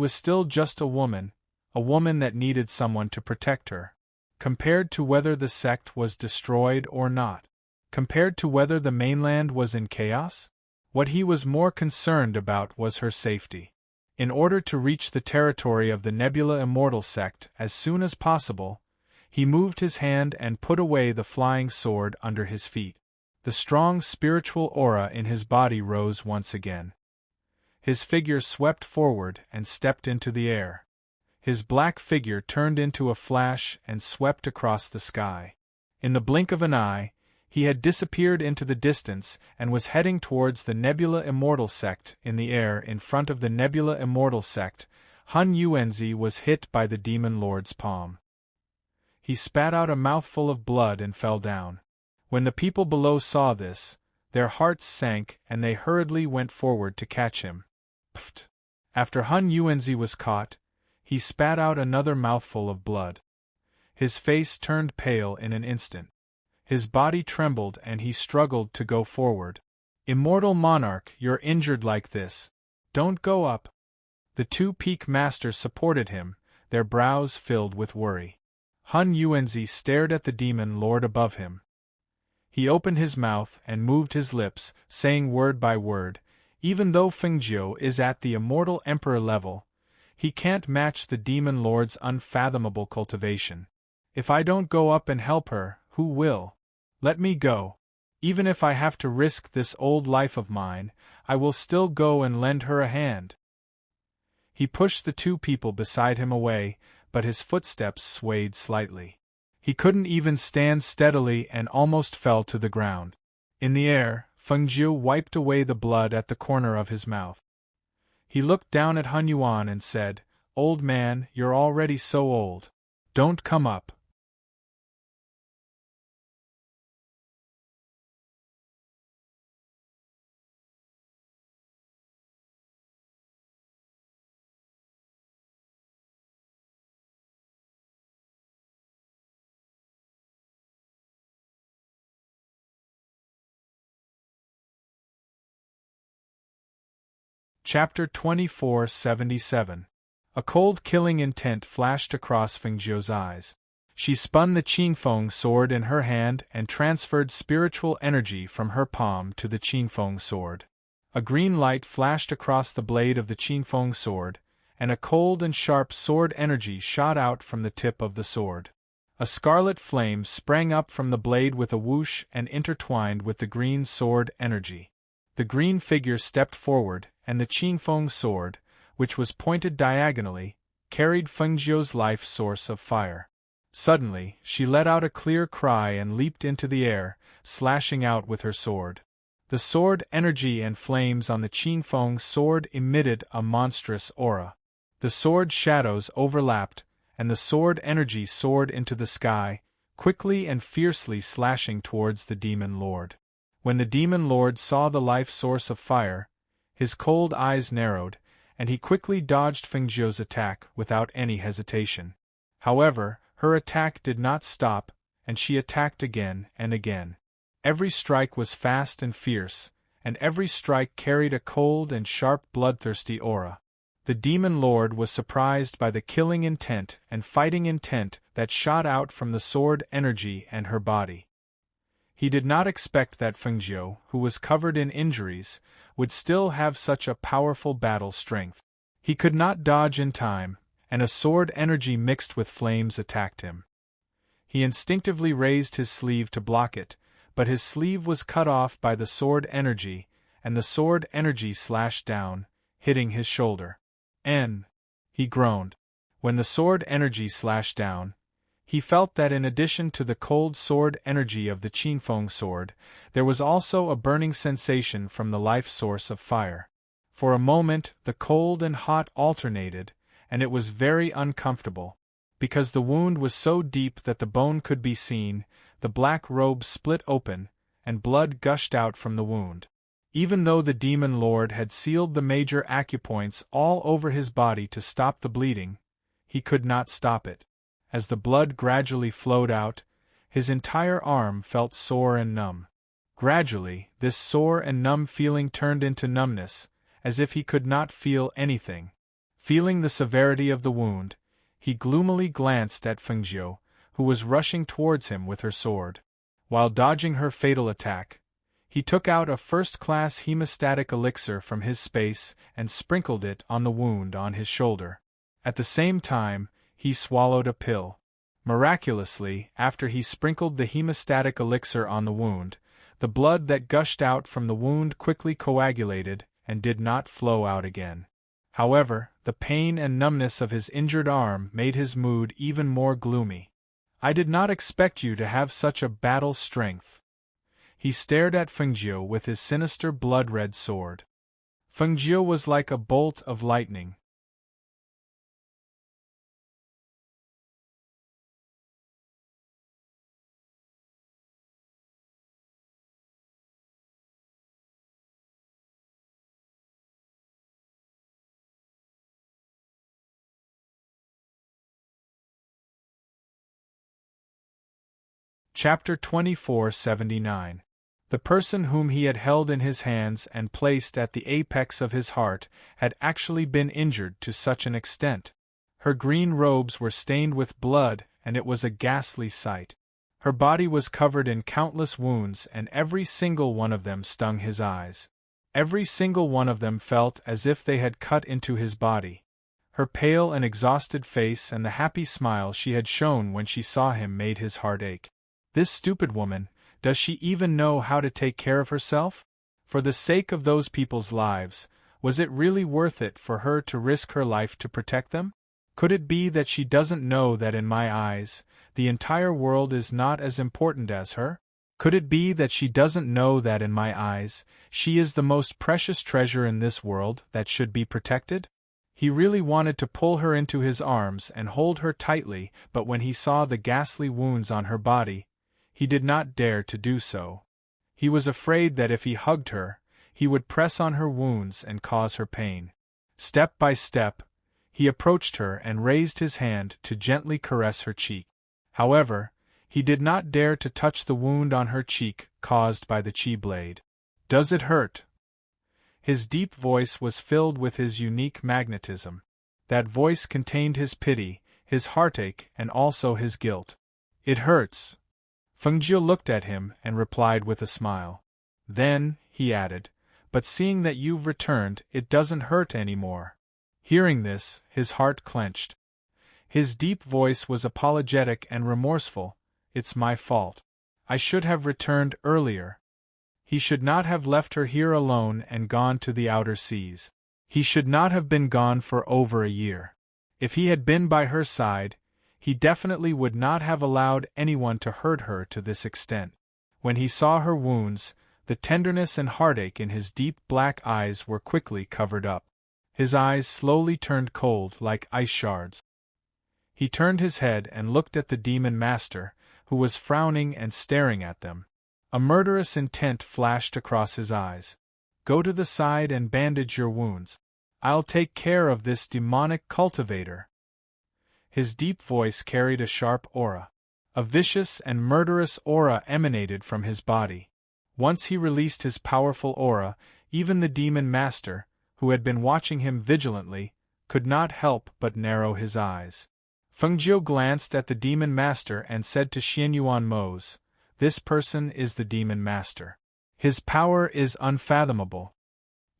still just a woman that needed someone to protect her. Compared to whether the sect was destroyed or not. Compared to whether the mainland was in chaos? What he was more concerned about was her safety. In order to reach the territory of the Nebula Immortal sect as soon as possible, he moved his hand and put away the flying sword under his feet. The strong spiritual aura in his body rose once again. His figure swept forward and stepped into the air. His black figure turned into a flash and swept across the sky. In the blink of an eye, he had disappeared into the distance and was heading towards the Nebula Immortal sect. In the air in front of the Nebula Immortal sect, Hun Yuanzi was hit by the Demon Lord's palm. He spat out a mouthful of blood and fell down. When the people below saw this, their hearts sank and they hurriedly went forward to catch him. Pfft! After Hun Yuanzi was caught, he spat out another mouthful of blood. His face turned pale in an instant. His body trembled and he struggled to go forward. "Immortal Monarch, you're injured like this. Don't go up." The two peak masters supported him, their brows filled with worry. Hun Yuanzi stared at the Demon Lord above him. He opened his mouth and moved his lips, saying word by word, "Even though Fengjiu is at the Immortal Emperor level, he can't match the Demon Lord's unfathomable cultivation. If I don't go up and help her, who will? Let me go. Even if I have to risk this old life of mine, I will still go and lend her a hand." He pushed the two people beside him away, but his footsteps swayed slightly. He couldn't even stand steadily and almost fell to the ground. In the air, Fengjiu wiped away the blood at the corner of his mouth. He looked down at Hun Yuan and said, "Old man, you're already so old. Don't come up." Chapter 2477. A cold killing intent flashed across Fengjiu's eyes. She spun the Qingfeng sword in her hand and transferred spiritual energy from her palm to the Qingfeng sword. A green light flashed across the blade of the Qingfeng sword, and a cold and sharp sword energy shot out from the tip of the sword. A scarlet flame sprang up from the blade with a whoosh and intertwined with the green sword energy. The green figure stepped forward, and the Qingfeng sword, which was pointed diagonally, carried Fengjiu's life source of fire. Suddenly, she let out a clear cry and leaped into the air, slashing out with her sword. The sword energy and flames on the Qingfeng sword emitted a monstrous aura. The sword shadows overlapped, and the sword energy soared into the sky, quickly and fiercely slashing towards the Demon Lord. When the Demon Lord saw the life source of fire, his cold eyes narrowed, and he quickly dodged Fengjiu's attack without any hesitation. However, her attack did not stop, and she attacked again and again. Every strike was fast and fierce, and every strike carried a cold and sharp bloodthirsty aura. The Demon Lord was surprised by the killing intent and fighting intent that shot out from the sword energy and her body. He did not expect that Fengjiu, who was covered in injuries, would still have such a powerful battle strength. He could not dodge in time, and a sword energy mixed with flames attacked him. He instinctively raised his sleeve to block it, but his sleeve was cut off by the sword energy, and the sword energy slashed down, hitting his shoulder. He groaned. When the sword energy slashed down, he felt that in addition to the cold sword energy of the Qingfeng sword, there was also a burning sensation from the life source of fire. For a moment, the cold and hot alternated, and it was very uncomfortable. Because the wound was so deep that the bone could be seen, the black robe split open, and blood gushed out from the wound. Even though the Demon Lord had sealed the major acupoints all over his body to stop the bleeding, he could not stop it. As the blood gradually flowed out, his entire arm felt sore and numb. Gradually, this sore and numb feeling turned into numbness, as if he could not feel anything. Feeling the severity of the wound, he gloomily glanced at Fengjiu, who was rushing towards him with her sword. While dodging her fatal attack, he took out a first-class hemostatic elixir from his space and sprinkled it on the wound on his shoulder. At the same time, he swallowed a pill. Miraculously, after he sprinkled the hemostatic elixir on the wound, the blood that gushed out from the wound quickly coagulated and did not flow out again. However, the pain and numbness of his injured arm made his mood even more gloomy. "I did not expect you to have such a battle strength." He stared at Fengjiu with his sinister blood-red sword. Fengjiu was like a bolt of lightning. Chapter 2479. The person whom he had held in his hands and placed at the apex of his heart had actually been injured to such an extent. Her green robes were stained with blood, and it was a ghastly sight. Her body was covered in countless wounds, and every single one of them stung his eyes. Every single one of them felt as if they had cut into his body. Her pale and exhausted face and the happy smile she had shown when she saw him made his heart ache. This stupid woman, does she even know how to take care of herself? For the sake of those people's lives, was it really worth it for her to risk her life to protect them? Could it be that she doesn't know that in my eyes, the entire world is not as important as her? Could it be that she doesn't know that in my eyes, she is the most precious treasure in this world that should be protected? He really wanted to pull her into his arms and hold her tightly, but when he saw the ghastly wounds on her body, he did not dare to do so. He was afraid that if he hugged her, he would press on her wounds and cause her pain. Step by step, he approached her and raised his hand to gently caress her cheek. However, he did not dare to touch the wound on her cheek caused by the chi blade. "Does it hurt?" His deep voice was filled with his unique magnetism. That voice contained his pity, his heartache, and also his guilt. "It hurts." Fengjiu looked at him and replied with a smile. "Then," he added, "but seeing that you've returned, it doesn't hurt anymore." Hearing this, his heart clenched. His deep voice was apologetic and remorseful. "It's my fault. I should have returned earlier." He should not have left her here alone and gone to the outer seas. He should not have been gone for over a year. If he had been by her side, he definitely would not have allowed anyone to hurt her to this extent. When he saw her wounds, the tenderness and heartache in his deep black eyes were quickly covered up. His eyes slowly turned cold like ice shards. He turned his head and looked at the demon master, who was frowning and staring at them. A murderous intent flashed across his eyes. "Go to the side and bandage your wounds. I'll take care of this demonic cultivator." His deep voice carried a sharp aura. A vicious and murderous aura emanated from his body. Once he released his powerful aura, even the demon master, who had been watching him vigilantly, could not help but narrow his eyes. Fengjiu glanced at the demon master and said to Xianyuan Mose, "This person is the demon master. His power is unfathomable."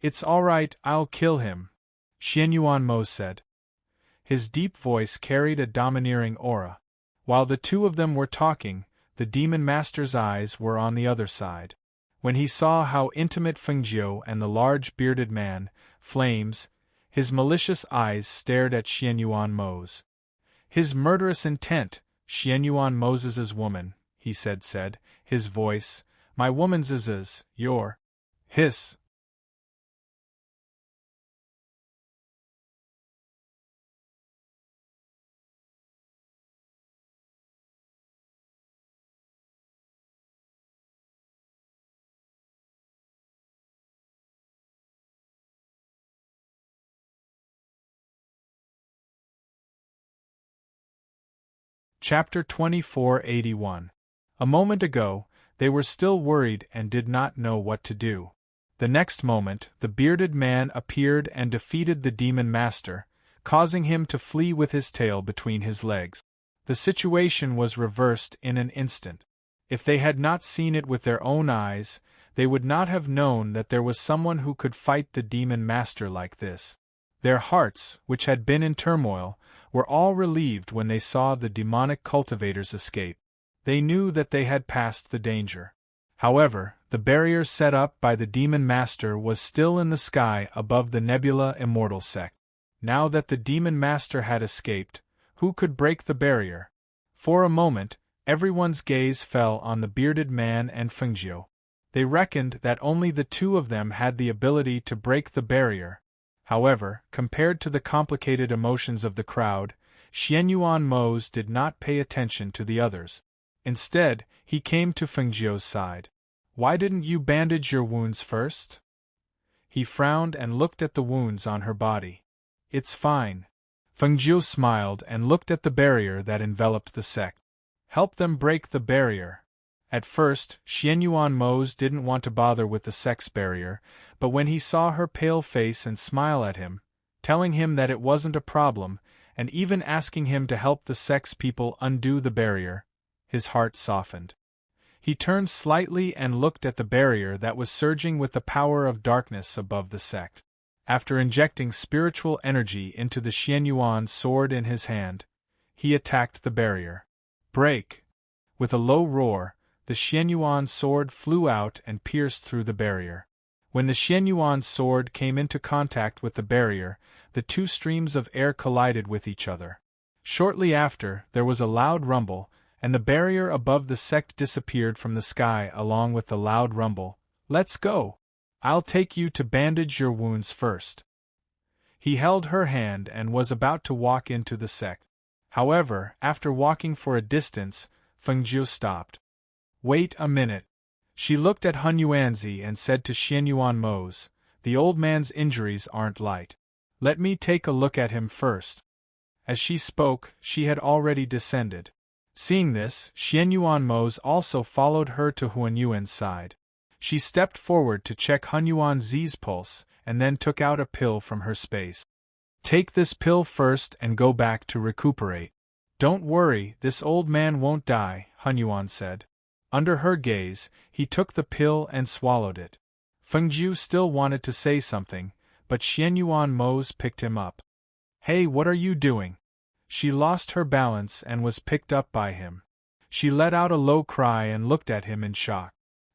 "It's all right, I'll kill him," Xianyuan Mose said. His deep voice carried a domineering aura. While the two of them were talking, the demon master's eyes were on the other side. When he saw how intimate Fengjiu and the large bearded man, Flames, his malicious eyes stared at Xianyuan Mose. "His murderous intent, Xianyuan Moses' woman," he said, his voice, "My woman's is your hiss." Chapter 2481. A moment ago, they were still worried and did not know what to do. The next moment, the bearded man appeared and defeated the demon master, causing him to flee with his tail between his legs. The situation was reversed in an instant. If they had not seen it with their own eyes, they would not have known that there was someone who could fight the demon master like this. Their hearts, which had been in turmoil, were all relieved when they saw the demonic cultivators escape. They knew that they had passed the danger. However, the barrier set up by the demon master was still in the sky above the nebula immortal sect. Now that the demon master had escaped, who could break the barrier? For a moment, everyone's gaze fell on the bearded man and Fengjiu. They reckoned that only the two of them had the ability to break the barrier. However, compared to the complicated emotions of the crowd, Xianyuan Mose did not pay attention to the others. Instead, he came to Fengjiu's side. "Why didn't you bandage your wounds first?" He frowned and looked at the wounds on her body. "It's fine." Fengjiu smiled and looked at the barrier that enveloped the sect. "Help them break the barrier." At first, Xianyuan Mose didn't want to bother with the sect's barrier, but when he saw her pale face and smile at him, telling him that it wasn't a problem, and even asking him to help the sect's people undo the barrier, his heart softened. He turned slightly and looked at the barrier that was surging with the power of darkness above the sect. After injecting spiritual energy into the Xianyuan sword in his hand, he attacked the barrier. "Break!" With a low roar, the Xianyuan sword flew out and pierced through the barrier. When the Xianyuan sword came into contact with the barrier, the two streams of air collided with each other. Shortly after, there was a loud rumble, and the barrier above the sect disappeared from the sky along with the loud rumble. "Let's go! I'll take you to bandage your wounds first." He held her hand and was about to walk into the sect. However, after walking for a distance, Fengjiu stopped. "Wait a minute." She looked at Hun Yuanzi and said to Xianyuan Mose, "The old man's injuries aren't light. Let me take a look at him first." As she spoke, she had already descended. Seeing this, Xianyuan Mose also followed her to Huanyuan's side. She stepped forward to check Hunyuan Zi's pulse, and then took out a pill from her space. Take this pill first and go back to recuperate. Don't worry, this old man won't die, Hunyuan said. Under her gaze, he took the pill and swallowed it. Fengjiu still wanted to say something, but Xianyuan Mose picked him up. Hey, what are you doing? She lost her balance and was picked up by him. She let out a low cry and looked at him in shock.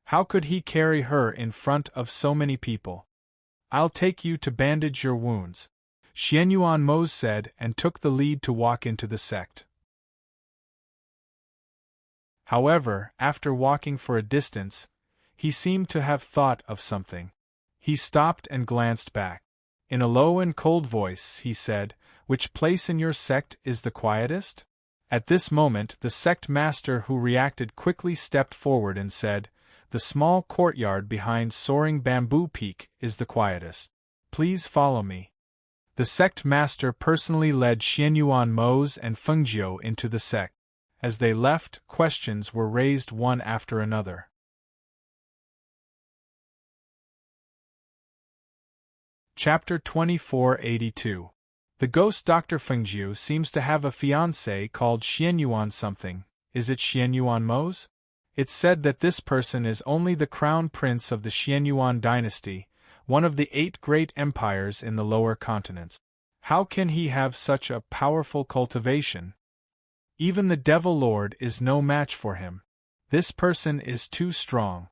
How could he carry her in front of so many people? I'll take you to bandage your wounds, Xianyuan Mose said and took the lead to walk into the sect. However, after walking for a distance, he seemed to have thought of something. He stopped and glanced back. In a low and cold voice, he said, "Which place in your sect is the quietest?" At this moment, the sect master who reacted quickly stepped forward and said, "The small courtyard behind Soaring Bamboo Peak is the quietest. Please follow me." The sect master personally led Xianyuan Mose and Fengjiu into the sect. As they left, questions were raised one after another. Chapter 2482. The ghost Dr. Fengjiu seems to have a fiancé called Xianyuan something. Is it Xianyuan Mose? It's said that this person is only the crown prince of the Xianyuan dynasty, one of the 8 great empires in the lower continents. How can he have such a powerful cultivation? Even the Devil Lord is no match for him. This person is too strong.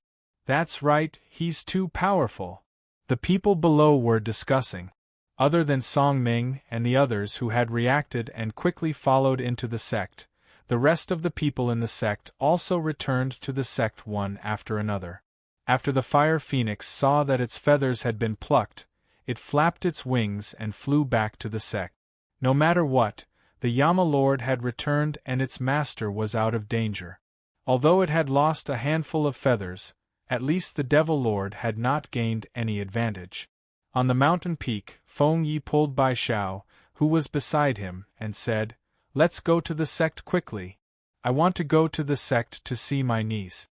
That's right, he's too powerful. The people below were discussing. Other than Song Ming and the others who had reacted and quickly followed into the sect, the rest of the people in the sect also returned to the sect one after another. After the fire phoenix saw that its feathers had been plucked, it flapped its wings and flew back to the sect. No matter what, the Yama Lord had returned and its master was out of danger. Although it had lost a handful of feathers, at least the Devil Lord had not gained any advantage. On the mountain peak, Feng Yi pulled Bai Xiao, who was beside him, and said, "Let's go to the sect quickly. I want to go to the sect to see my niece."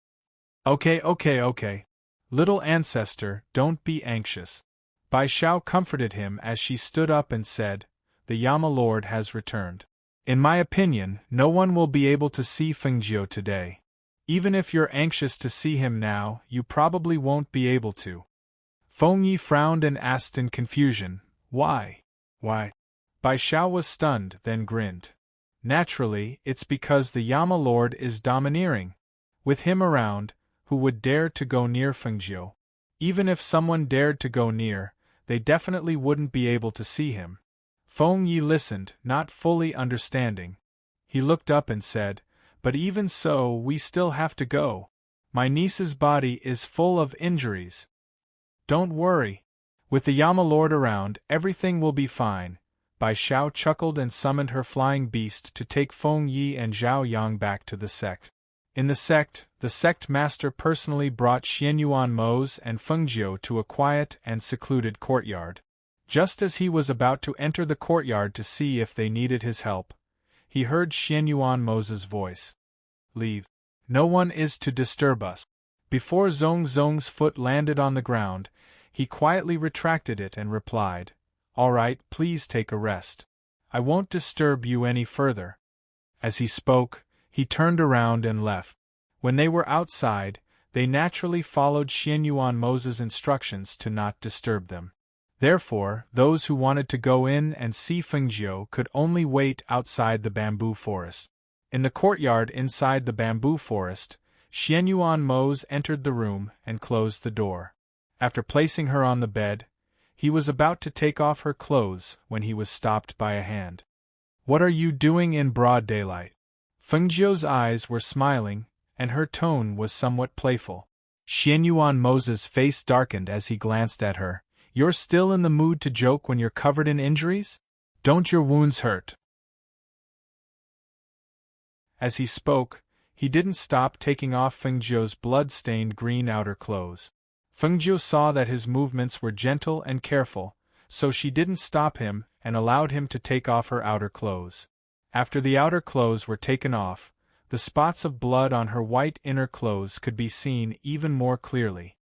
Okay. Little ancestor, don't be anxious. Bai Xiao comforted him as she stood up and said, "The Yama Lord has returned. In my opinion, no one will be able to see Fengjiu today. Even if you're anxious to see him now, you probably won't be able to." Feng Yi frowned and asked in confusion, "Why? Why?" Bai Xiao was stunned, then grinned. "Naturally, it's because the Yama Lord is domineering. With him around, who would dare to go near Fengjiu? Even if someone dared to go near, they definitely wouldn't be able to see him." Feng Yi listened, not fully understanding. He looked up and said, "But even so, we still have to go. My niece's body is full of injuries." "Don't worry. With the Yama Lord around, everything will be fine." Bai Xiao chuckled and summoned her flying beast to take Feng Yi and Zhao Yang back to the sect. In the sect master personally brought Xianyuan Mose and Fengjiu to a quiet and secluded courtyard. Just as he was about to enter the courtyard to see if they needed his help, he heard Xianyuan Mose's voice. "Leave. No one is to disturb us." Before Zong's foot landed on the ground, he quietly retracted it and replied, "All right, please take a rest. I won't disturb you any further." As he spoke, he turned around and left. When they were outside, they naturally followed Xianyuan Mose's instructions to not disturb them. Therefore, those who wanted to go in and see Fengjiu could only wait outside the bamboo forest. In the courtyard inside the bamboo forest, Xianyuan Mose entered the room and closed the door. After placing her on the bed, he was about to take off her clothes when he was stopped by a hand. "What are you doing in broad daylight?" Fengjiu's eyes were smiling, and her tone was somewhat playful. Xianyuan Mose's face darkened as he glanced at her. "You're still in the mood to joke when you're covered in injuries? Don't your wounds hurt?" As he spoke, he didn't stop taking off Fengjiu's blood-stained green outer clothes. Fengjiu saw that his movements were gentle and careful, so she didn't stop him and allowed him to take off her outer clothes. After the outer clothes were taken off, the spots of blood on her white inner clothes could be seen even more clearly.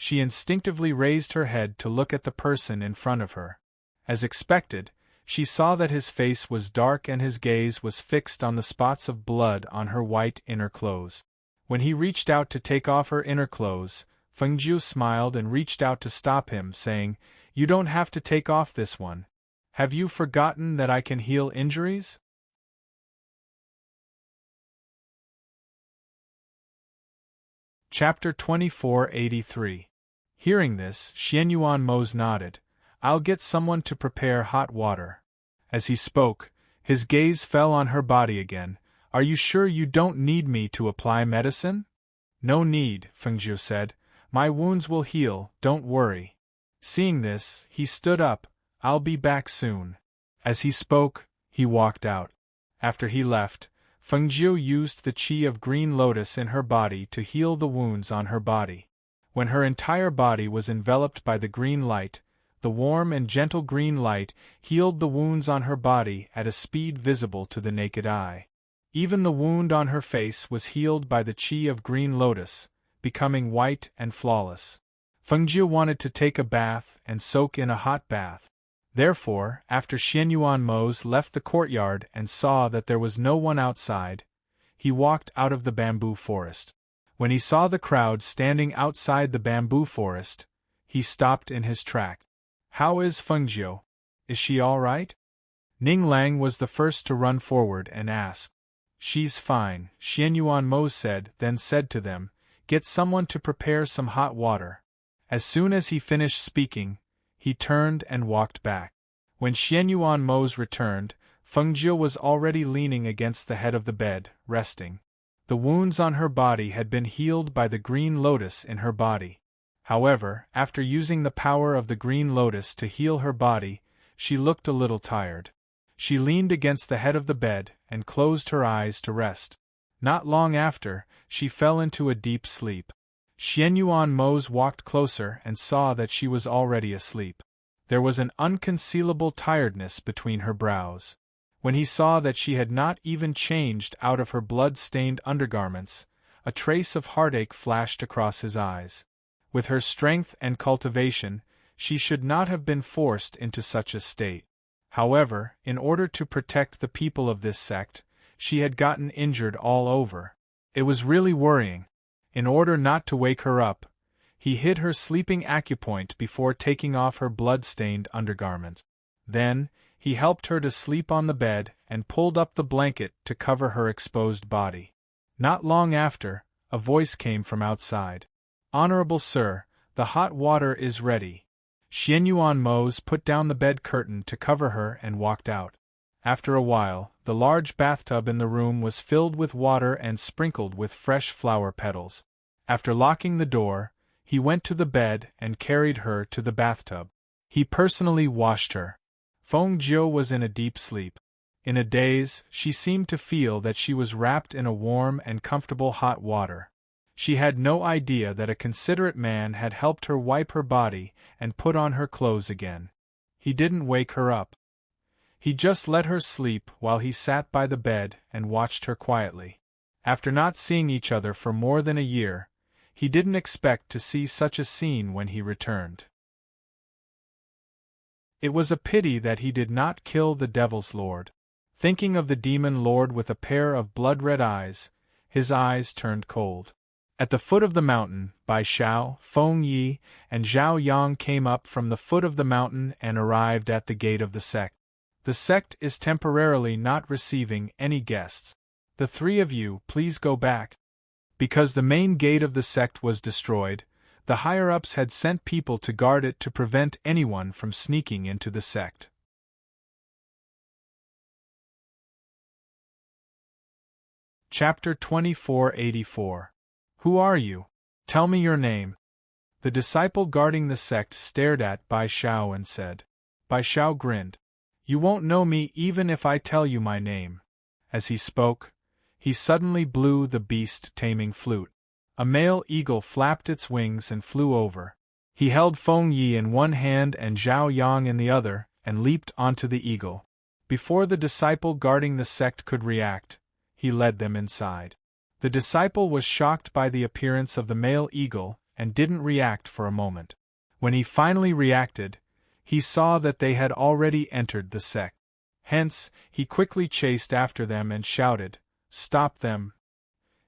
She instinctively raised her head to look at the person in front of her. As expected, she saw that his face was dark and his gaze was fixed on the spots of blood on her white inner clothes. When he reached out to take off her inner clothes, Fengjiu smiled and reached out to stop him, saying, "You don't have to take off this one. Have you forgotten that I can heal injuries?" Chapter 2483. Hearing this, Xianyuan Mose nodded. "I'll get someone to prepare hot water." As he spoke, his gaze fell on her body again. "Are you sure you don't need me to apply medicine?" "No need," Fengjiu said. "My wounds will heal, don't worry." Seeing this, he stood up. "I'll be back soon." As he spoke, he walked out. After he left, Fengjiu used the qi of green lotus in her body to heal the wounds on her body. When her entire body was enveloped by the green light, the warm and gentle green light healed the wounds on her body at a speed visible to the naked eye. Even the wound on her face was healed by the qi of green lotus, becoming white and flawless. Fengjiu wanted to take a bath and soak in a hot bath. Therefore, after Xianyuan Mose left the courtyard and saw that there was no one outside, he walked out of the bamboo forest. When he saw the crowd standing outside the bamboo forest, he stopped in his track. "How is Fengjiu? Is she all right?" Ning Lang was the first to run forward and ask. "She's fine," Xianyuan Mose said, then said to them, "Get someone to prepare some hot water." As soon as he finished speaking, he turned and walked back. When Xianyuan Mose returned, Fengjiu was already leaning against the head of the bed, resting. The wounds on her body had been healed by the green lotus in her body. However, after using the power of the green lotus to heal her body, she looked a little tired. She leaned against the head of the bed and closed her eyes to rest. Not long after, she fell into a deep sleep. Xianyuan Mose walked closer and saw that she was already asleep. There was an unconcealable tiredness between her brows. When he saw that she had not even changed out of her blood-stained undergarments, a trace of heartache flashed across his eyes. With her strength and cultivation, she should not have been forced into such a state. However, in order to protect the people of this sect, she had gotten injured all over. It was really worrying. In order not to wake her up, he hid her sleeping acupoint before taking off her blood-stained undergarment. Then, he helped her to sleep on the bed and pulled up the blanket to cover her exposed body. Not long after, a voice came from outside. "Honorable Sir, the hot water is ready." Xianyuan Mose put down the bed curtain to cover her and walked out. After a while, the large bathtub in the room was filled with water and sprinkled with fresh flower petals. After locking the door, he went to the bed and carried her to the bathtub. He personally washed her. Fengjiu was in a deep sleep. In a daze, she seemed to feel that she was wrapped in a warm and comfortable hot water. She had no idea that a considerate man had helped her wipe her body and put on her clothes again. He didn't wake her up. He just let her sleep while he sat by the bed and watched her quietly. After not seeing each other for more than a year, he didn't expect to see such a scene when he returned. It was a pity that he did not kill the Devil's Lord. Thinking of the Demon Lord with a pair of blood-red eyes, his eyes turned cold. At the foot of the mountain, Bai Xiao, Feng Yi, and Zhao Yang came up from the foot of the mountain and arrived at the gate of the sect. The sect is temporarily not receiving any guests. The three of you please go back. Because the main gate of the sect was destroyed, the higher-ups had sent people to guard it to prevent anyone from sneaking into the sect. Chapter 2484. Who are you? Tell me your name. The disciple guarding the sect stared at Bai Xiao and said. Bai Xiao grinned. You won't know me even if I tell you my name. As he spoke, he suddenly blew the beast-taming flute. A male eagle flapped its wings and flew over. He held Feng Yi in one hand and Zhao Yang in the other, and leaped onto the eagle. Before the disciple guarding the sect could react, he led them inside. The disciple was shocked by the appearance of the male eagle and didn't react for a moment. When he finally reacted, he saw that they had already entered the sect. Hence, he quickly chased after them and shouted, "Stop them!"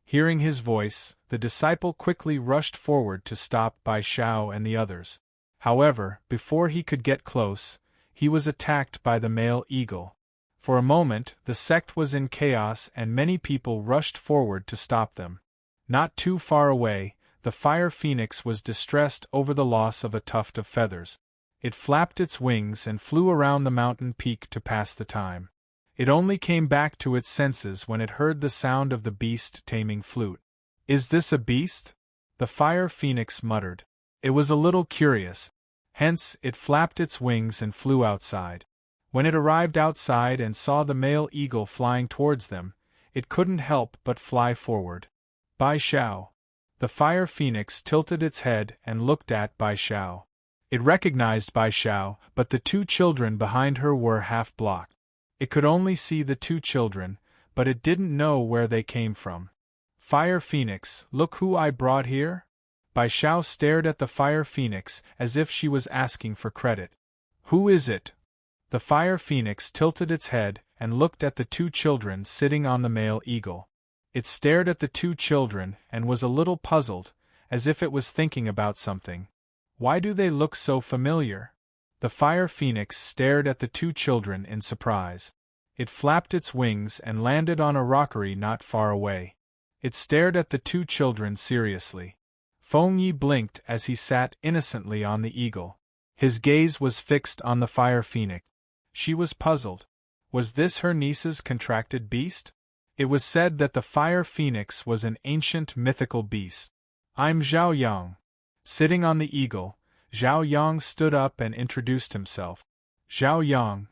Hearing his voice, the disciple quickly rushed forward to stop Bai Xiao and the others. However, before he could get close, he was attacked by the male eagle. For a moment, the sect was in chaos and many people rushed forward to stop them. Not too far away, the fire phoenix was distressed over the loss of a tuft of feathers. It flapped its wings and flew around the mountain peak to pass the time. It only came back to its senses when it heard the sound of the beast taming flute. "Is this a beast?" the fire phoenix muttered. It was a little curious. Hence, it flapped its wings and flew outside. When it arrived outside and saw the male eagle flying towards them, it couldn't help but fly forward. Bai Xiao. The fire phoenix tilted its head and looked at Bai Xiao. It recognized Bai Xiao, but the two children behind her were half-blocked. It could only see the two children, but it didn't know where they came from. "Fire Phoenix, look who I brought here?" Bai Xiao stared at the Fire Phoenix as if she was asking for credit. "Who is it?" The Fire Phoenix tilted its head and looked at the two children sitting on the male eagle. It stared at the two children and was a little puzzled, as if it was thinking about something. "Why do they look so familiar?" The Fire Phoenix stared at the two children in surprise. It flapped its wings and landed on a rockery not far away. It stared at the two children seriously. Feng Yi blinked as he sat innocently on the eagle. His gaze was fixed on the Fire Phoenix. She was puzzled. Was this her niece's contracted beast? It was said that the Fire Phoenix was an ancient mythical beast. "I'm Zhao Yang." Sitting on the eagle, Zhao Yang stood up and introduced himself. "Zhao Yang."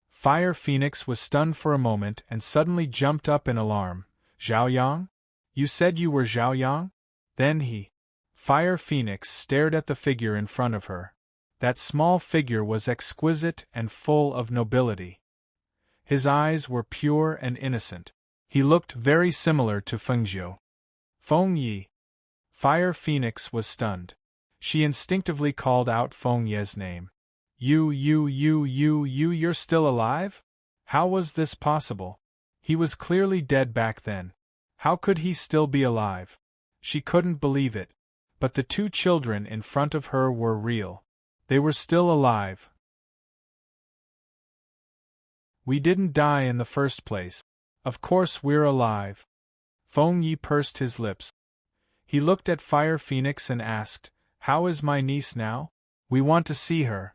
Fire Phoenix was stunned for a moment and suddenly jumped up in alarm. "Zhao Yang? You said you were Zhao Yang?" Then Fire Phoenix stared at the figure in front of her. That small figure was exquisite and full of nobility. His eyes were pure and innocent. He looked very similar to Fengzhou. "Feng Yi." Fire Phoenix was stunned. She instinctively called out Feng Ye's name. You're still alive? How was this possible? He was clearly dead back then. How could he still be alive? She couldn't believe it. But the two children in front of her were real. They were still alive. "We didn't die in the first place. Of course we're alive." Feng Yi pursed his lips. He looked at Fire Phoenix and asked, "How is my niece now? We want to see her."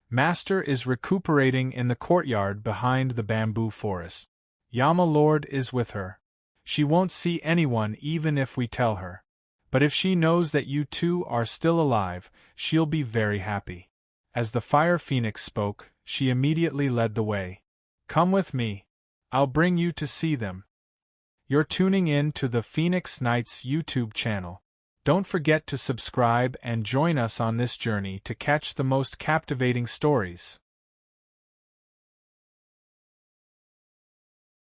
"Master is recuperating in the courtyard behind the bamboo forest. Yama Lord is with her. She won't see anyone even if we tell her. But if she knows that you two are still alive, she'll be very happy." As the Fire Phoenix spoke, she immediately led the way. "Come with me. I'll bring you to see them." You're tuning in to the Phoenix Nights YouTube channel. Don't forget to subscribe and join us on this journey to catch the most captivating stories.